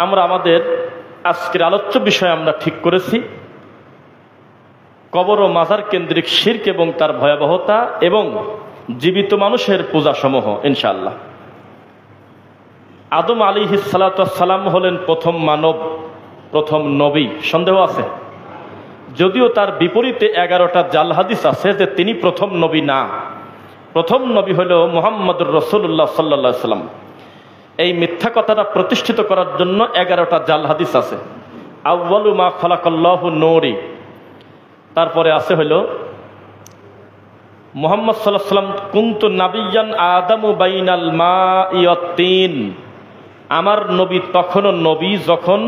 আমরা আমাদের আজকের আলোচ্য বিষয় আমরা ঠিক করেছি কবর ও মাজার কেন্দ্রিক শিরক এবং তার ভয়াবহতা এবং জীবিত মানুষের পূজাসমূহ। ইনশাআল্লাহ, আদম আলাইহিস সালাতু ওয়াস সালাম হলেন প্রথম মানব, প্রথম নবী, সন্দেহ আছে? যদিও তার বিপরীতে 11টা জাল হাদিস আছে যে তিনি প্রথম নবী না, প্রথম নবী হলো মুহাম্মদুর রাসূলুল্লাহ সাল্লাল্লাহু আলাইহি ওয়াসাল্লাম। এই মিথ্যা কথাটা প্রতিষ্ঠিত করার জন্য 11টা জাল হাদিস আছে। আউয়ালু মা খালাকাল্লাহু নূরি, তারপরে আছে হলো মুহাম্মদ সাল্লাল্লাহু আলাইহি ওয়াসাল্লাম কুনতু নাবিয়্যান আদামু বাইনাল মাই ওয়াত তিন, আমার নবী তখনও নবী যখন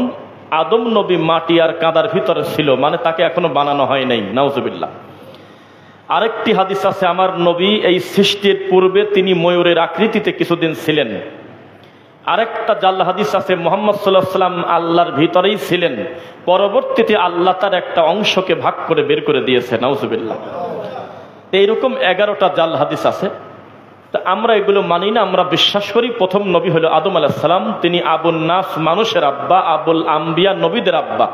আদম নবী মাটি আর কাদার ভিতরে ছিল, মানে তাকে এখনো বানানো হয় নাই। নাউজুবিল্লাহ। আরেকটি হাদিস আছে আমার নবী এই সৃষ্টির পূর্বে তিনি ময়ূরের আকৃতিতে কিছুদিন ছিলেন। আরেকটা জাল হাদিস আছে মুহাম্মদ সাল্লাল্লাহু আলাইহি ওয়াসাল্লাম আল্লাহর ভিতরেই ছিলেন, পরবর্তীতে আল্লাহ তার একটা অংশকে ভাগ করে বের করে দিয়েছে। নাউজুবিল্লাহ। এইরকম 11টা জাল হাদিস আছে। তো আমরা এগুলো মানি না, আমরা বিশ্বাস করি প্রথম নবী হলো আদম আলাইহিস সালাম, তিনি আবুন নাস, মানুষের আব্বা, আবুল আম্বিয়া, নবীদের আব্বা।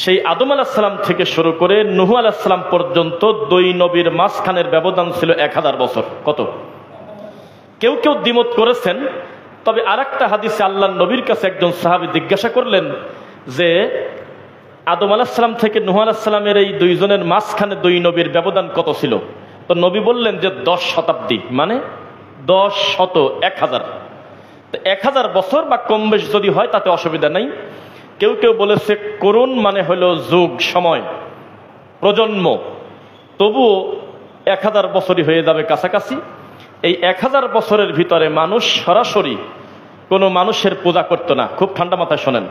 সেই আদম আলাইহিস সালাম থেকে শুরু করে নূহ আলাইহিস সালাম পর্যন্ত দুই নবীর মাঝখানের ব্যবধান ছিল 1000 বছর। কত? কেউ কেউ দ্বিমত করেছেন। তবে আরেকটা হাদিসে আল্লাহর নবীর কাছে একজন সাহাবী জিজ্ঞাসা করলেন যে আদম আলাইহিস সালাম থেকে নূহ আলাইহিস সালামের এই দুইজনের মাঝখানে দুই নবীর ব্যবধান কত ছিল? তো নবী বললেন যে 10 শতাব্দী, মানে 10 শত 1000। তো 1000 বছর বা কম বেশ যদি হয় তাতে অসুবিধা নাই। কেউ কেউ বলেছে করুন মানে হলো যুগ, সময়, প্রজন্ম, তবুও 1000 বছরই হয়ে যাবে কাছাকাছি। এই 1000 বছরের ভিতরে মানুষ সরাসরি কোনো মানুষের পূজা করতো না। খুব ঠান্ডা মাথায় শোনেন,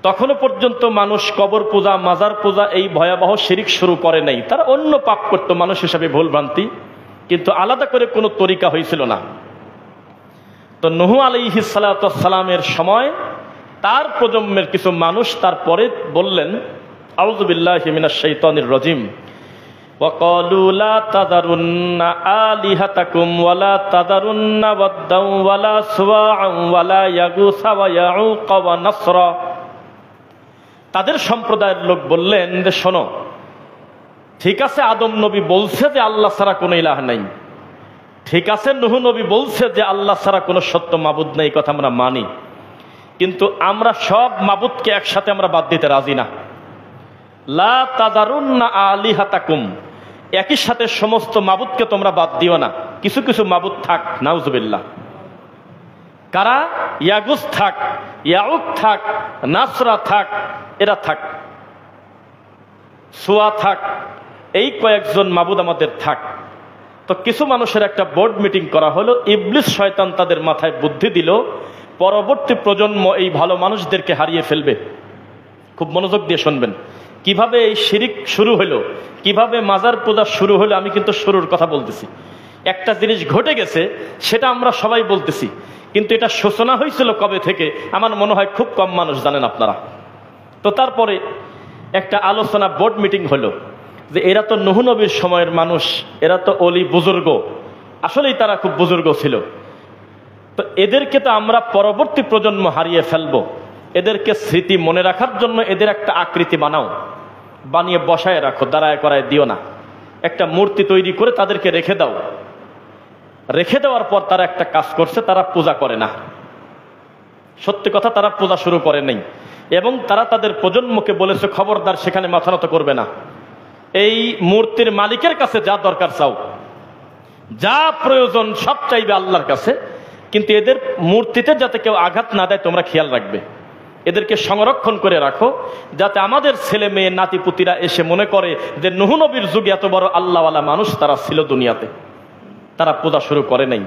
তখনও পর্যন্ত মানুষ কবর পূজা, মাজার পূজা, এই ভয়াবহ শিরিক শুরু করে নাই। তারা অন্য পাপ করত মানুষ হিসাবে, ভুল ভ্রান্তি, কিন্তু আলাদা করে কোনো তরিকা হয়েছিল না। তো নূহ আলাইহিস সালাতু ওয়াস সালামের সময় তার প্রজন্মের কিছু মানুষ তারপরে বললেন আউযু বিল্লাহি মিনাশ শাইতানির রাজিম, ওয়াকালু লা তাযারুন্না আলিহাতাকুম ওয়ালা তাযারুন্না ওয়াদ্দাও ওয়ালা সুওয়াআন ওয়ালা ইয়াগুসা ওয়া ইয়াউক ওয়া নাসরা। তাদের সম্প্রদায়ের লোক বললেন যে শোনো, ঠিক আছে আদম নবী বলছে যে আল্লাহ ছাড়া কোনো ইলাহ নাই, ঠিক আছে নূহ নবী বলছে যে আল্লাহ ছাড়া কোনো সত্য মাবুদ নেই, কথা আমরা মানি, কিন্তু আমরা সব মাবুদকে একসাথে আমরা বাদ দিতে রাজি না। লা তাযারুন্না আলিহাতাকুম, একই সাথে সমস্ত মাবুদকে তোমরা বাদ দিও না, কিছু কিছু মাবুদ থাক। নাউজুবিল্লাহ। কারা? ইয়াগুস থাক, ইয়াউক থাক, নাসরা থাক, এরা থাক, সুয়া থাক, এই কয়েকজন মাবুদ আমাদের থাক। তো কিছু মানুষের একটা বোর্ড মিটিং করা হলো, ইবলিস শয়তান তাদের মাথায় বুদ্ধি দিল পরবর্তী প্রজন্ম এই ভালো মানুষদেরকে হারিয়ে ফেলবে। খুব মনোযোগ দিয়ে শুনবেন কিভাবে এই শিরিক শুরু হলো, কিভাবে মাজার পূজা শুরু হলো। আমি কিন্তু শুরুর কথা বলতেছি, একটা জিনিস ঘটে গেছে সেটা আমরা সবাই বলতেছি, কিন্তু এটা সূচনা হয়েছিল কবে থেকে আমার মনে হয় খুব কম মানুষ জানেন আপনারা। তো তারপরে একটা আলোচনা, বোর্ড মিটিং হলো যে এরা তো নূহ নবীর সময়ের মানুষ, এরা তো অলি বুজুর্গ, আসলেই তারা খুব বুজুর্গ ছিল, তো এদেরকে তো আমরা পরবর্তী প্রজন্ম হারিয়ে ফেলবো, এদেরকে স্মৃতি মনে রাখার জন্য এদের একটা আকৃতি বানাও, বানিয়ে বসায় রাখো, দাঁড়ায় করায় দিও না, একটা মূর্তি তৈরি করে তাদেরকে রেখে দাও। রেখে দেওয়ার পর তারা একটা কাজ করছে, তারা পূজা করে না। সত্যি কথা, তারা পূজা শুরু করে নাই, এবং তারা তাদের প্রজন্মকে বলেছে খবরদার সেখানে মাথা নত করবে না, এই মূর্তির মালিকের কাছে যা দরকার চাও, যা প্রয়োজন সব চাইবে আল্লাহর কাছে, কিন্তু এদের মূর্তিতে যাতে কেউ আঘাত না দেয় তোমরা খেয়াল রাখবে, এদেরকে সংরক্ষণ করে রাখো, যাতে আমাদের ছেলে মেয়ে নাতিপুতিরা এসে মনে করে যে নূহ নবীর যুগে এত বড় আল্লাহওয়ালা মানুষ তারা ছিল দুনিয়াতে। তারা পূজা শুরু করে নাই।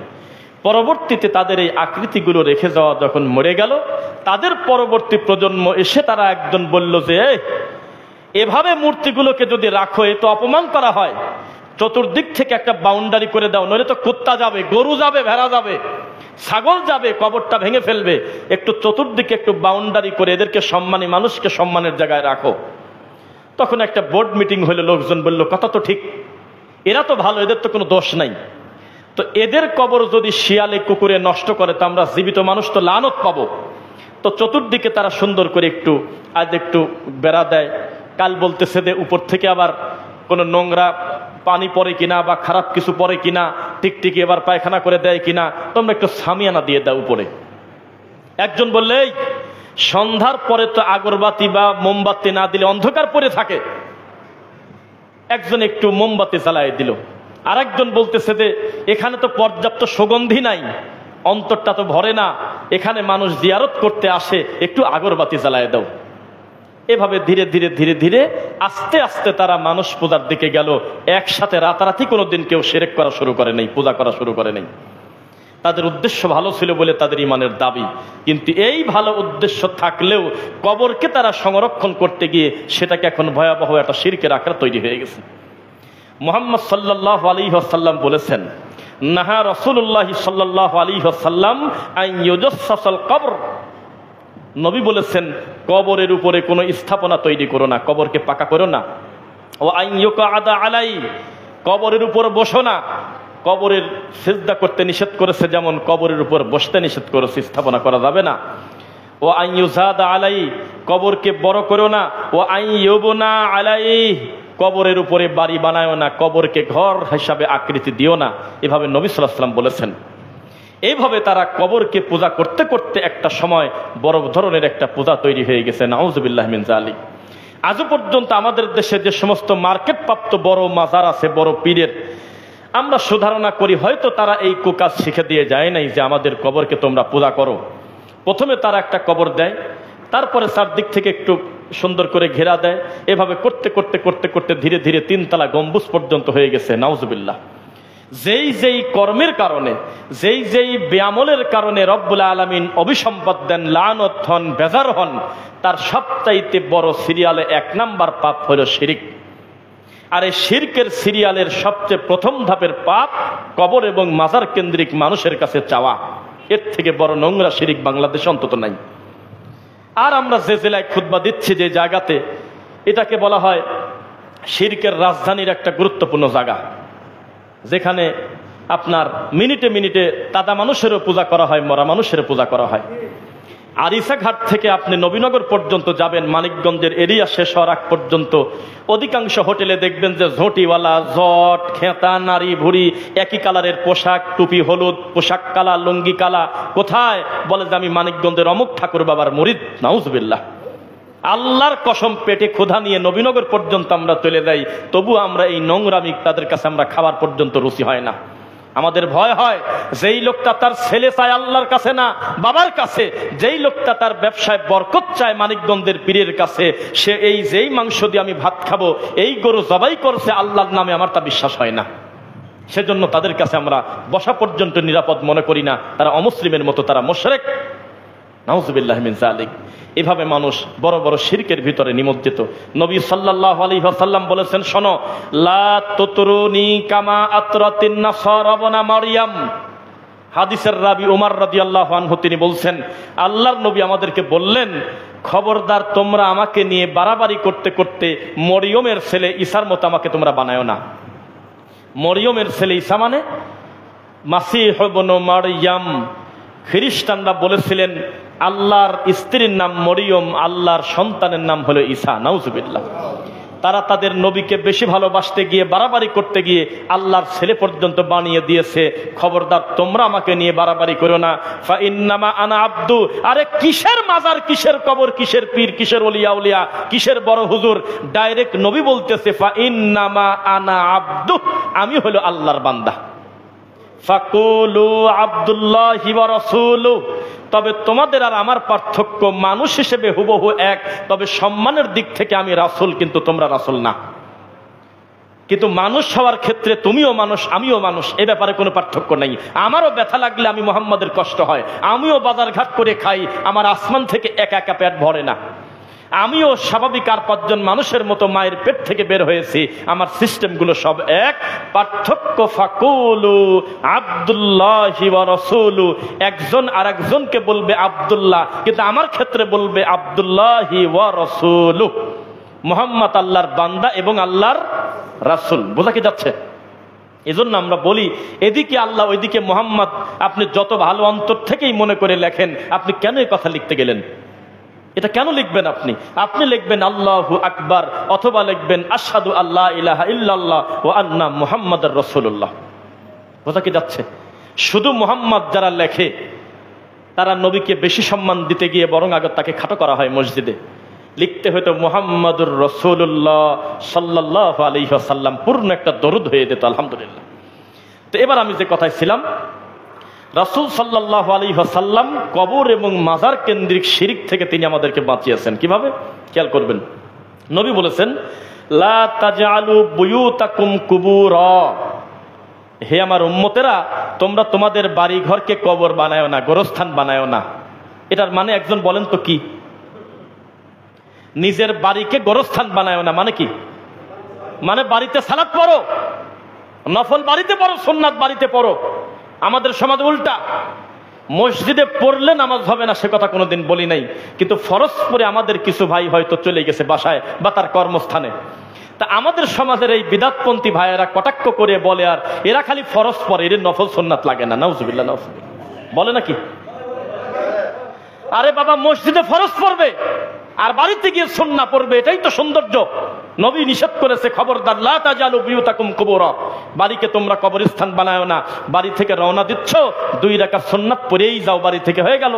পরবর্তীতে তাদের এই আকৃতিগুলো রেখে যাওয়া যখন মরে গেল, তাদের পরবর্তী প্রজন্ম এসে তারা একজন বলল যে এভাবে মূর্তিগুলোকে যদি রাখো এ তো অপমান করা হয়, চতুর্দিক থেকে একটা বাউন্ডারি করে দাও, নইলে তো কুত্তা যাবে, গরু যাবে, ভেড়া যাবে, ছাগল যাবে, কবরটা ভেঙে ফেলবে, একটু চতুর্দিকে একটু বাউন্ডারি করে এদেরকে সম্মানী মানুষকে সম্মানের জায়গায় রাখো। তখন একটা বোর্ড মিটিং হলো, লোকজন বলল কথা তো ঠিক, এরা তো ভালো, এদের তো কোনো দোষ নাই, তো এদের কবর যদি শিয়ালে কুকুরে নষ্ট করে তো আমরা জীবিত মানুষ তো লানত পাবো, তো চতুর্দিকে তারা সুন্দর করে একটু আজ একটু বেড়া দেয়, কাল বলতেছে যে উপর থেকে আবার কোনো নোংরা পানি পড়ে কিনা বা খারাপ কিছু পড়ে কিনা, টিকটিকি এবার পায়খানা করে দেয় কিনা, তোমরা একটু সামিয়ানা দিয়ে দাও উপরে। একজন বললে এই সন্ধ্যার পরে তো আগরবাতি বা মোমবাতি না দিলে অন্ধকার পড়ে থাকে, একজন একটু মোমবাতি জ্বালায় দিল। আর একজন বলতেছে যে এখানে তো পর্যাপ্ত সুগন্ধি নাই, অন্তরটা তো ভরে না, এখানে মানুষ জিয়ারত করতে আসে, একটু আগরবাতি জ্বালায় দাও। এভাবে ধীরে ধীরে ধীরে ধীরে আস্তে আস্তে তারা মানুষ পূজার দিকে গেল। একসাথে রাতারাতি কোনোদিন কেউ শিরক করা শুরু করে নাই, পূজা করা শুরু করে নাই। তাদের উদ্দেশ্য ভালো ছিল বলে তাদের ঈমানের দাবি, কিন্তু এই ভালো উদ্দেশ্য থাকলেও কবরকে তারা সংরক্ষণ করতে গিয়ে সেটাকে এখন ভয়াবহ একটা শিরকের আকার তৈরি হয়ে গেছে। মুহাম্মদ সাল্লাল্লাহু আলাইহি ওয়াসাল্লাম বলেছেন, নাহা রাসূলুল্লাহ সাল্লাল্লাহু আলাইহি ওয়াসাল্লাম আন ইউজাসসাসাল কবর। নবী বলেছেন কবরের উপরে কোনো স্থাপনা তৈরি করো না, কবরকে পাকা করো না। ও আন ইউকআদা আলাই, কবরের উপর বসো না। কবরের সিজদা করতে নিষেধ করেছে, যেমন কবরের উপর বসতে নিষেধ করেছে, স্থাপনা করা যাবে না। ও আন ইউজাদা আলাই, কবরকে বড় করো না। ও আন ইউবনা আলাই, কবরের উপরে বাড়ি বানায়ও না, কবরকে ঘর হিসাবে আকৃতি দিও না। এভাবে নবী সাল্লাল্লাহু আলাইহি ওয়াসাল্লাম বলেছেন। এইভাবে তারা কবরকে পূজা করতে করতে একটা সময় বড় ধরনের একটা পূজা তৈরি হয়ে গেছে, নাউযুবিল্লাহি মিন যালিক। আজও পর্যন্ত আমাদের দেশে যে সমস্ত মার্কেট প্রাপ্ত বড় মাজার আছে, বড় পীরের, আমরা সুধারণা করি হয়তো তারা এই কুকাজ শিখে দিয়ে যায় নাই যে আমাদের কবরকে তোমরা পূজা করো। প্রথমে তারা একটা কবর দেয়, তারপরে চারদিক থেকে একটু সুন্দর করে ঘেরা দেয়। এভাবে করতে করতে করতে করতে ধীরে ধীরে 3 তলা গম্বুজ পর্যন্ত হয়ে গেছে, নাউযুবিল্লাহ। যেই যেই কর্মের কারণে, যেই যেই বেআমলের কারণে রব্বুল আলামিন অভিসম্পদ দেন, লানত হন, বেজার হন, তার সবচাইতে বড় সিরিয়ালে 1 নাম্বার পাপ হলো শিরক। আর এই শিরকের সিরিয়ালের সবচেয়ে প্রথম ধাপের পাপ কবর এবং মাজার কেন্দ্রিক মানুষের কাছে চাওয়া। এর থেকে বড় নোংরা শিরক বাংলাদেশে অন্তত নাই। আর আমরা যে জেলায় খুতবা দিচ্ছি, যে জায়গাতে, এটাকে বলা হয় শিরকের রাজধানীর একটা গুরুত্বপূর্ণ জায়গা, যেখানে আপনার মিনিটে মিনিটে তাজা মানুষেরও পূজা করা হয়, মরা মানুষেরও পূজা করা হয়। আরিসাঘাট থেকে আপনি নবীনগর পর্যন্ত যাবেন, মানিকগঞ্জের এরিয়া শেষ হওয়ার আগ পর্যন্ত অধিকাংশ হোটেলে দেখবেন যে ঝটিওয়ালা, জট, খেতা, নারী ভুড়ি, একই কালারের পোশাক, টুপি হলুদ, পোশাক কালা, লুঙ্গি কালা। কোথায়? বলে যে আমি মানিকগঞ্জের অমুক ঠাকুর বাবার মুরিদ। নাউজুবিল্লাহ। আল্লাহর কসম, পেটে ক্ষুধা নিয়ে নবীনগর পর্যন্ত আমরা চলে যাই, তবু আমরা এই নোংরামি তাদের কাছে আমরা খাবার পর্যন্ত রুচি হয় না। আমাদের ভয় হয়, যেই লোকটা তার ছেলে চায় আল্লাহর কাছে না বাবার কাছে, যেই লোকটা তার ব্যবসায় বরকত চায় মানিকগঞ্জের পীরের কাছে, সে এই যেই মাংস দিয়ে আমি ভাত খাবো, এই গরু জবাই করছে আল্লাহর নামে, আমার তা বিশ্বাস হয় না। সেজন্য তাদের কাছে আমরা বসা পর্যন্ত নিরাপদ মনে করি না। তারা অমুসলিমের মতো, তারা মুশরিক। নাউযুবিল্লাহি মিন যালিক। এভাবে মানুষ বড় বড় শিরকের ভিতরে নিমজ্জিত। নবী সাল্লাল্লাহু আলাইহি ওয়াসাল্লাম বলেছেন, শোনো, লা তুতরুনি কামা আতরাতিন নাসারা ইবনা মারইয়াম। হাদিসের রাবী ওমর রাদিয়াল্লাহু আনহু তিনি বলছেন, আল্লাহর নবী আমাদেরকে বললেন, খবরদার তোমরা আমাকে নিয়ে বাড়াবাড়ি করতে করতে মরিয়মের ছেলে ঈসার মতো আমাকে তোমরা বানায়ো না। মরিয়মের ছেলে ঈসা মানে মাসীহ ইবনে মারইয়াম। খ্রিস্টানরা বলেছিলেন আল্লাহর স্ত্রীর নাম মরিয়ম, আল্লাহর সন্তানের নাম হলো ঈসা। নাউজুবিল্লাহ। তারা তাদের নবীকে বেশি ভালোবাসতে গিয়ে, বাড়াবাড়ি করতে গিয়ে আল্লাহর ছেলে পর্যন্ত বানিয়ে দিয়েছে। খবরদার তোমরা আমাকে নিয়ে বাড়াবাড়ি করো না। ফা ইন্নামা আনা আব্দু। আরে কিসের মাজার, কিসের কবর, কিসের পীর, কিসের ওলিয়া উলিয়া, কিসের বড় হুজুর? ডাইরেক্ট নবী বলতেছে, ফা ইন্নামা আনা আব্দু, আমি হলো আল্লাহর বান্দা। ফাকুলু আব্দুল্লাহি ওয়া রাসূলুহু। তবে তোমাদের আর আমার পার্থক্য, মানুষ হিসেবে হুবহু এক, তবে সম্মানের দিক থেকে আমি রাসূল, কিন্তু তোমরা রাসূল না। কিন্তু মানুষ হওয়ার ক্ষেত্রে তুমিও মানুষ, আমিও মানুষ, এ ব্যাপারে কোনো পার্থক্য নেই। আমারও ব্যথা লাগলে আমি মুহাম্মাদের কষ্ট হয়, আমিও বাজার ঘাট করে খাই, আমার আসমান থেকে একা একা পেট ভরে না। আমিও স্বাভাবিক আর 5 জন মানুষের মতো মায়ের পেট থেকে বের হয়েছি, আমার সিস্টেমগুলো সব এক। পার্থক্য ফাকুলু আব্দুল্লাহি ওয়া রাসূলু, একজন আর একজনকে বলবে আব্দুল্লাহ, কিন্তু আমার ক্ষেত্রে বলবে আব্দুল্লাহি ওয়া রাসূলু। মুহাম্মদ আল্লাহর বান্দা এবং আল্লাহর রাসূল। বোঝা কি যাচ্ছে? এজন্য আমরা বলি এদিকে আল্লাহ ওইদিকে মোহাম্মদ, আপনি যত ভালো অন্তর থেকেই মনে করে লেখেন, আপনি কেন এই কথা লিখতে গেলেন? এটা কেন লিখবেন? আপনি লিখবেন আল্লাহু আকবার, অথবা লিখবেন আশহাদু আল্লা ইলাহা ইল্লাল্লাহ ওয়া আন্না মুহাম্মাদুর রাসূলুল্লাহ। কথা কি যাচ্ছে? শুধু মুহাম্মদ যারা লেখে তারা নবীকে বেশি সম্মান দিতে গিয়ে বরং আগে তাকে খাটো করা হয় মসজিদে। লিখতে হয়তো মুহাম্মাদুর রাসূলুল্লাহ সাল্লাল্লাহু আলাইহি ওয়াসাল্লাম, পূর্ণ একটা দরুদ হয়ে যেত। আলহামদুলিল্লাহ। তো এবার আমি যে কথায় ছিলাম, রাসূল সাল্লাল্লাহু আলাইহি ওয়াসাল্লাম কবর এবং মাজার কেন্দ্রিক শিরক থেকে তিনি আমাদেরকে বাঁচিয়েছেন। কিভাবে? খেয়াল করবেন। নবী বলেছেন, লা তাজআলু বুয়ুতাকুম কুবুরা, হে আমার উম্মতেরা, তোমরা তোমাদের বাড়ি ঘরকে কবর বানায়ো না, গোরস্থান বানায়ো না। এটার মানে একজন বলেন তো কি? নিজের বাড়িকে গোরস্থান বানায়ো না মানে কি? মানে বাড়িতে সালাত পড়ো, নফল বাড়িতে পড়ো, সুন্নাত বাড়িতে পড়ো। আমাদের সমাজ উল্টা, মসজিদে পড়লে নামাজ হবে না সে কথা কোনোদিন বলি নাই, কিন্তু ফরজ পড়ে আমাদের কিছু ভাই হয়তো চলে গেছে বাসায় বা তার কর্মস্থানে। তা আমাদের সমাজের এই বিদাতপন্থী ভাইয়েরা কটাক্ষ করে বলে, আর এরা খালি ফরজ পড়ে, এর নফল সুন্নাত লাগে না। নাউজুবিল্লাহ, নাউজুবিল্লাহ বলে নাকি? আরে বাবা, মসজিদে ফরজ পড়বে আর বাড়িতে গিয়ে সুন্নাত পড়বে, এটাই তো সৌন্দর্য। নবী নিষেধ করেছে, খবরদার, লা তাজালু বিয়ুতাকুম কুবুরা, বাড়িকে তোমরা কবরস্থান বানায়ো না। বাড়ি থেকে রওনা দিচ্ছ, 2 রাকাত সুন্নাত পড়েই যাও, বাড়ি থেকে হয়ে গেল।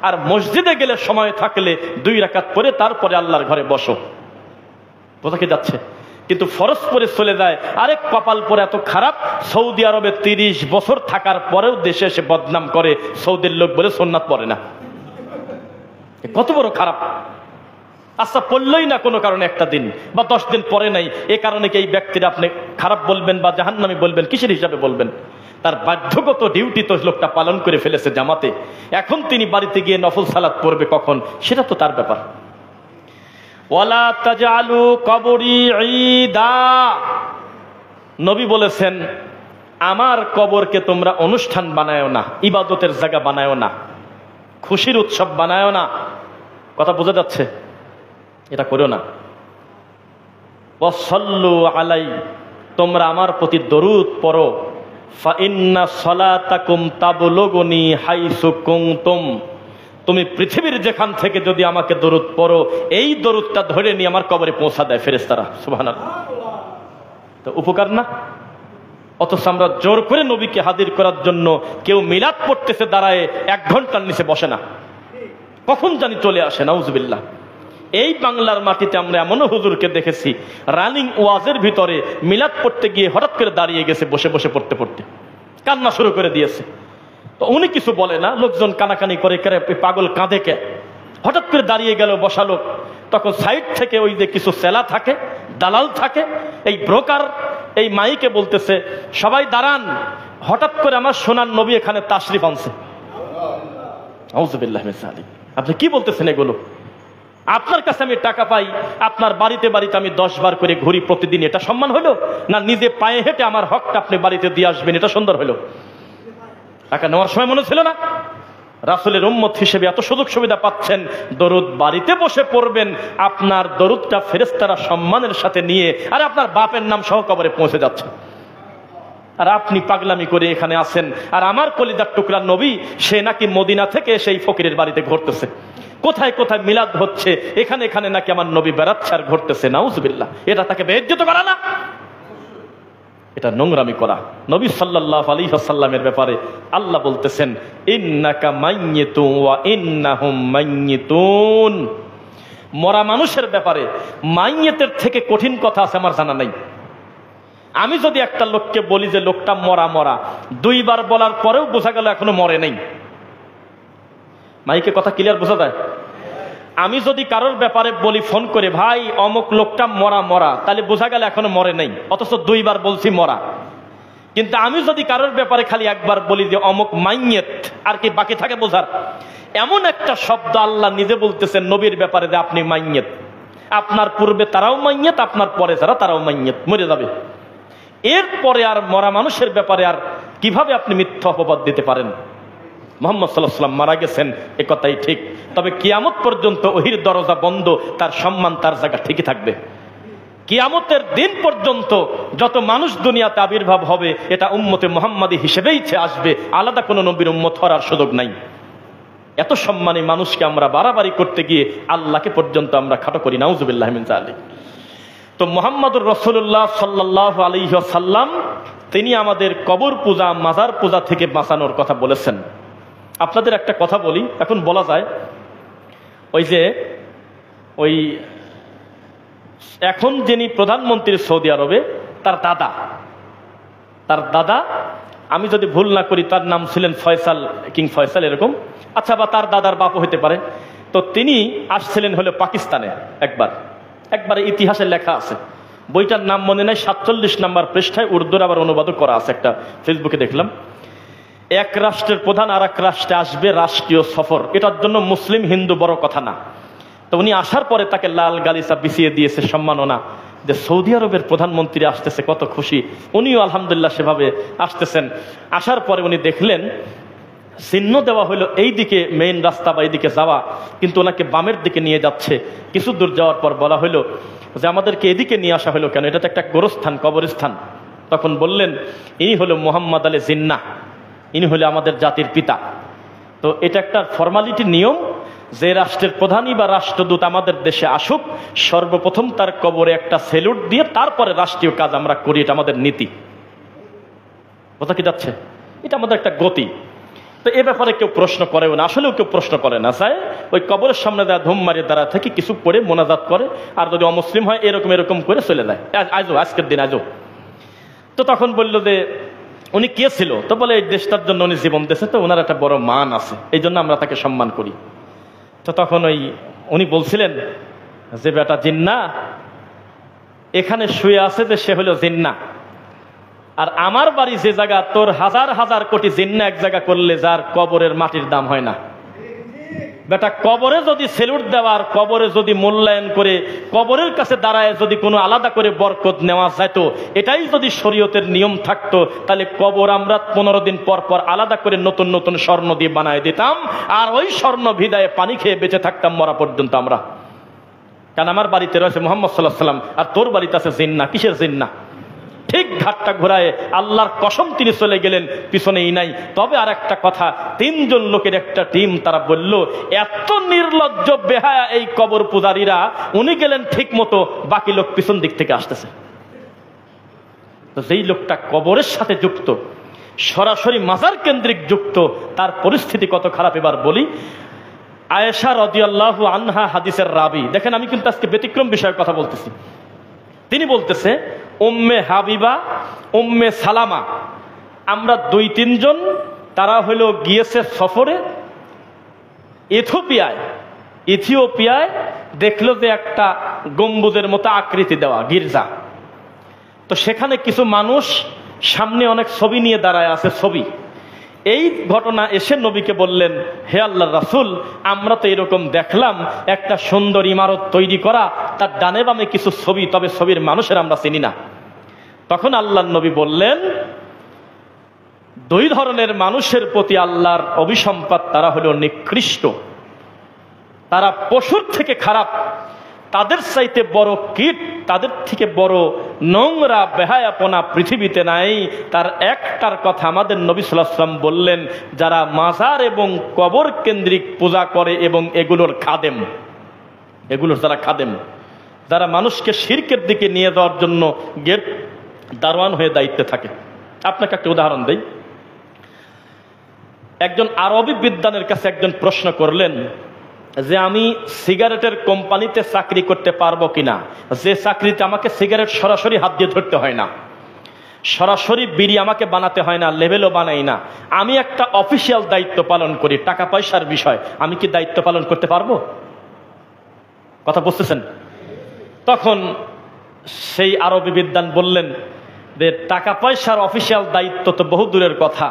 আর মসজিদে গেলে সময় থাকলে 2 রাকাত পড়ে তারপরে আল্লাহর ঘরে বসো। কোথাকে যাচ্ছে? কিন্তু ফরজ পরে চলে যায়। আরেক কপাল পরে এত খারাপ, সৌদি আরবে 30 বছর থাকার পরেও দেশে এসে বদনাম করে, সৌদির লোক বলে সুন্নাত পড়ে না। কত বড় খারাপ! আচ্ছা, পড়লই না কোনো কারণে একটা দিন বা 10 দিন পরে নাই, এ কারণে কি এই ব্যক্তিরা আপনি খারাপ বলবেন বা জাহান্নামী বলবেন? কিসের হিসাবে বলবেন? তার বাধ্যগত ডিউটি তো লোকটা পালন করে ফেলেছে জামাতে, এখন তিনি বাড়িতে গিয়ে নফল সালাত পড়বে কখন, সেটা তো তার ব্যাপার। ওয়ালা তাজআলু কবরি ঈদা, নবী বলেছেন আমার কবরকে তোমরা অনুষ্ঠান বানায়ো না, ইবাদতের জায়গা বানায়ো না, খুশির উৎসব বানায়ো না। কথা বোঝা যাচ্ছে? এটা করো না। ওয়াসাল্লু আলাই, তোমরা আমার প্রতি দরুদ পড়ো। ফা ইন্না সালাতাকুম তাবলুগুনি হাইসু কুনতুম, তুমি পৃথিবীর যেখান থেকে যদি আমাকে দরুদ পড়ো, এই দরুদটা ধরে নিয়ে আমার কবরে পৌঁছা দেয় ফেরেশতারা। সুবহানাল্লাহ। তো উপকার না? অথচ আমরা জোর করে নবীকে হাজির করার জন্য কেউ মিলাদ পড়তেছে দাঁড়ায় 1 ঘন্টার নিচে বসে না, কখন জানি চলে আসে। নাউজুবিল্লাহ। এই বাংলার মাটিতে আমরা এমনও হুজুরকে দেখেছি, রানিং ওয়াজের ভিতরে মিলাদ পড়তে গিয়ে হঠাৎ করে দাঁড়িয়ে গেছে, বসে বসে পড়তে পড়তে কান্না শুরু করে দিয়েছে। তো উনি কিছু বলে না, লোকজন কানাকানি করে, পাগল কাঁদে কে, হঠাৎ করে দাঁড়িয়ে গেল বসালো। তখন সাইড থেকে ওই যে কিছু সেলা থাকে, দালাল থাকে, এই ব্রোকার, এই মাইকে বলতেছে সবাই দাঁড়ান, হঠাৎ করে আমার সোনার নবী এখানে তাশরিফ আনছে। আউযুবিল্লাহি মিনাশ শাইতানির রাজিম। আপনি কি বলতেছেন এগুলো? আপনার কাছে আমি টাকা পাই, আপনার বাড়িতে বাড়িতে আমি 10 বার করে ঘুরি প্রতিদিন, এটা সম্মান হলো? না নিজে পায়ে হেঁটে আমার হকটা আপনি বাড়িতে দিয়ে আসবেন, এটা সুন্দর হলো? টাকা নেওয়ার সময় মনে ছিল না? রাসূলের উম্মত হিসেবে এত সুযোগ সুবিধা পাচ্ছেন, দরুদ বাড়িতে বসে পড়বেন, আপনার দরুদটা ফেরেশতারা সম্মানের সাথে নিয়ে আর আপনার বাপের নাম সহ কবরে পৌঁছে যাচ্ছে। আর আপনি পাগলামি করে এখানে আসেন, আর আমার কলিজার টুকরা নবী সে নাকি মদিনা থেকে সেই ফকিরের বাড়িতে ঘুরতেছে, কোথায় কোথায় মিলাদ হচ্ছে, এখানে এখানে নাকি আমার নবী বেড়াচ্ছে আর ঘুরতেছে। নাউজুবিল্লাহ। এটা তাকে বেইজ্জত করা না? এটা নোংরামি করা। নবী সাল্লাল্লাহু আলাইহি ওয়াসাল্লামের ব্যাপারে আল্লাহ বলতেছেন, ইন্নাকা মাইয়িতুন ওয়া ইন্নাহুম মাইয়িতুন। মরা মানুষের ব্যাপারে মাইয়িতের থেকে কঠিন কথা আছে আমার জানা নাই। আমি যদি একটা লোককে বলি যে লোকটা মরা মরা, 2 বার বলার পরেও বোঝা গেল এখনো মরে নাই, মাইকে কথা ক্লিয়ার বোঝা যায়? আমি যদি কারোর ব্যাপারে বলি ফোন করে, ভাই অমুক লোকটা মরা মরা, তাহলে বোঝা গেল এখনো মরে নাই, অথচ 2 বার বলছি মরা। কিন্তু আমি যদি কারোর ব্যাপারে খালি একবার বলি যে অমুক মাইয়িত, আর কি বাকি থাকে বোঝার? এমন একটা শব্দ আল্লাহ নিজে বলতেছেন নবীর ব্যাপারে যে আপনি মাইয়িত, আপনার পূর্বে তারাও মাইয়িত, আপনার পরে যারা তারাও মাইয়িত, মরে যাবে। এরপরে আর মরা মানুষের ব্যাপারে আর কিভাবে আপনি মিথ্যা অপবাদ দিতে পারেন? মুহাম্মদ সাল্লাল্লাহু আলাইহি ওয়াসাল্লাম মারা গেছেন, এ কথাই ঠিক, তবে কিয়ামত পর্যন্ত ওহির দরজা বন্ধ, তার সম্মান তার জায়গা ঠিকই থাকবে। কিয়ামতের দিন পর্যন্ত যত মানুষ দুনিয়াতে আবির্ভাব হবে এটা উম্মতে মুহাম্মাদি হিসেবেই আসবে, আলাদা কোনো নবীর উম্মত হওয়ার সুযোগ নাই। এত সম্মানী মানুষকে আমরা বাড়াবাড়ি করতে গিয়ে আল্লাহকে পর্যন্ত আমরা খাটো করি, নাউজুবিল্লাহ মিন যালিক। তো মুহাম্মদুর রাসূলুল্লাহ সাল্লাল্লাহু আলাইহি ওয়াসাল্লাম তিনি আমাদের কবর পূজা, মাজার পূজা থেকে বাঁচানোর কথা বলেছেন। আপনাদের একটা কথা বলি, এখন বলা যায় ওই এখন যিনি প্রধানমন্ত্রী সৌদি আরবে, তার দাদা, আমি যদি ভুল না করি তার নাম ছিলেন ফয়সাল, কিং ফয়সাল এরকম, আচ্ছা, বা তার দাদার বাপ হইতে পারে। তো তিনি আসছিলেন হলো পাকিস্তানে একবার ইতিহাসে লেখা আছে, বইটার নাম মনে নাই, 47 নম্বর পৃষ্ঠায় উর্দুর আবার অনুবাদও করা আছে, একটা ফেসবুকে দেখলাম। এক রাষ্ট্রের প্রধান আর এক রাষ্ট্রে আসবে, রাষ্ট্রীয় সফর, এটার জন্য মুসলিম হিন্দু বড় কথা না। তো উনি আসার পরে তাকে লাল গালিচা বিছিয়ে দিয়েছে সম্মাননা, যে সৌদি আরবের প্রধানমন্ত্রী আসতেছে, কত খুশি। উনিও আলহামদুলিল্লাহ সেভাবে আসতেছেন। আসার পরে উনি দেখলেন চিহ্ন দেওয়া হলো এই দিকে মেইন রাস্তা বা এইদিকে যাওয়া, কিন্তু ওনাকে বামের দিকে নিয়ে যাচ্ছে। কিছু দূর যাওয়ার পর বলা হলো যে আমাদেরকে এদিকে নিয়ে আসা হলো কেন, এটা তো একটা গোরস্থান, কবরস্থান। তখন বললেন ইনি হলো মুহাম্মদ আলী জিন্নাহ, ইনি হলো আমাদের জাতির পিতা। তো এটা একটা ফর্মালিটি নিয়ম, যে রাষ্ট্রের প্রধানই বা রাষ্ট্রদূত আমাদের দেশে আসুক, সর্বপ্রথম তার কবরে একটা সেলুট দিয়ে তারপরে রাষ্ট্রীয় কাজ আমরা করি, এটা আমাদের নীতি। কথা কি যাচ্ছে? এটা আমাদের একটা গতি। তো এ ব্যাপারে কেউ প্রশ্ন করেও না, আসলেও কেউ প্রশ্ন করে না, চায় ওই কবরের সামনে দেওয়া ধুম মারিয়ে দাঁড়া থেকে কিছু করে মোনাজাত করে, আর যদি অমুসলিম হয় এরকম করে চলে যায়, আজকের দিন আজও। তো তখন বললো যে উনি কে ছিল, তো বলে এই দেশটার জন্য উনি জীবন দিয়েছে, তো ওনার একটা বড় মান আছে, এই জন্য আমরা তাকে সম্মান করি। তো তখন উনি বলছিলেন যে বেটা জিন্না এখানে শুয়ে আছে, যে সে হলো জিন্না, আর আমার বাড়ি যে জায়গা, তোর হাজার হাজার কোটি জিন্না এক জায়গা করলে যার কবরের মাটির দাম হয় না। বেটা কবরে যদি সেলুট দেওয়ার, কবরে যদি মূল্যায়ন করে, কবরের কাছে দাঁড়ায় যদি কোনো আলাদা করে বরকত নেওয়া যেত, এটাই যদি শরীয়তের নিয়ম থাকতো, তাহলে কবর আমরা 15 দিন পর পর আলাদা করে নতুন নতুন স্বর্ণ দিয়ে বানায় দিতাম, আর ওই স্বর্ণ ভিদায় পানি খেয়ে বেঁচে থাকতাম মরা পর্যন্ত আমরা। কারণ আমার বাড়িতে রয়েছে মুহাম্মদ সাল্লাল্লাহু আলাইহি ওয়াসাল্লাম, আর তোর বাড়িতে আছে জিন্না। কিসের জিন্না? ঠিক ঘাটটা ঘোরায় আল্লাহর কসম তিনি চলে গেলেন, পিছনেই নাই। তবে আর একটা কথা, 3 জন লোকের একটা টিম, তারা বলল এত নির্লজ্জ বেহায়া এই কবর পূজারীরা, উনি গেলেন ঠিক মতো, বাকি লোক পিছন দিক থেকে আসতেছে। তো যেই লোকটা কবরের সাথে যুক্ত, সরাসরি মাজার কেন্দ্রিক যুক্ত, তার পরিস্থিতি কত খারাপ এবার বলি। আয়েশা রাদিয়াল্লাহু আনহা হাদিসের রাবি, দেখেন আমি কিন্তু আজকে ব্যতিক্রম বিষয়ে কথা বলতেছি। তিনি বলতেছে উম্মে হাবিবা, উম্মে সালামা, আমরা 2-3 জন, তারা হলো গিয়েছে সফরে ইথিওপিয়ায়, দেখলো যে একটা গম্বুজের মতো আকৃতি দেওয়া গির্জা। তো সেখানে কিছু মানুষ সামনে অনেক ছবি নিয়ে দাঁড়ায় আছে, ছবি। এই ঘটনা এসে নবীকে বললেন, হে আল্লাহর রাসূল, আমরা তো এরকম দেখলাম একটা সুন্দর ইমারত তৈরি করা, তার ডানে বামে কিছু ছবি, তবে ছবির মানুষের আমরা চিনি না। তখন আল্লাহর নবী বললেন, 2 ধরনের মানুষের প্রতি আল্লাহর অভিসম্পাত, তারা হলো নিকৃষ্ট, তারা পশুর থেকে খারাপ, তাদের চাইতে বড় কীট, তাদের থেকে বড় নোংরা বেহায়াপনা পৃথিবীতে নাই। তার একটার কথা আমাদের নবী সাল্লাল্লাহু আলাইহি ওয়াসাল্লাম বললেন, যারা মাজার এবং কবর কেন্দ্রিক পূজা করে এবং এগুলোর যারা খাদেম, যারা মানুষকে শিরকের দিকে নিয়ে যাওয়ার জন্য গেট দারোয়ান হয়ে দায়িত্বে থাকে। আপনাকে একটা উদাহরণ দেই। একজন আরবি বিদ্বানের কাছে একজন প্রশ্ন করলেন যে আমি সিগারেটের কোম্পানিতে চাকরি করতে পারবো কিনা, যে চাকরিতে আমাকে সিগারেট সরাসরি হাত দিয়ে ধরতে হয় না, সরাসরি বিড়ি আমাকে বানাতে হয় না, লেভেলও বানাই না, আমি একটা অফিসিয়াল দায়িত্ব পালন করি, টাকা পয়সার বিষয়, আমি কি দায়িত্ব পালন করতে পারবো? কথা বুঝতেছেন? তখন সেই আরবি বিদ্বান বললেন যে টাকা পয়সার অফিসিয়াল দায়িত্ব তো বহু দূরের কথা,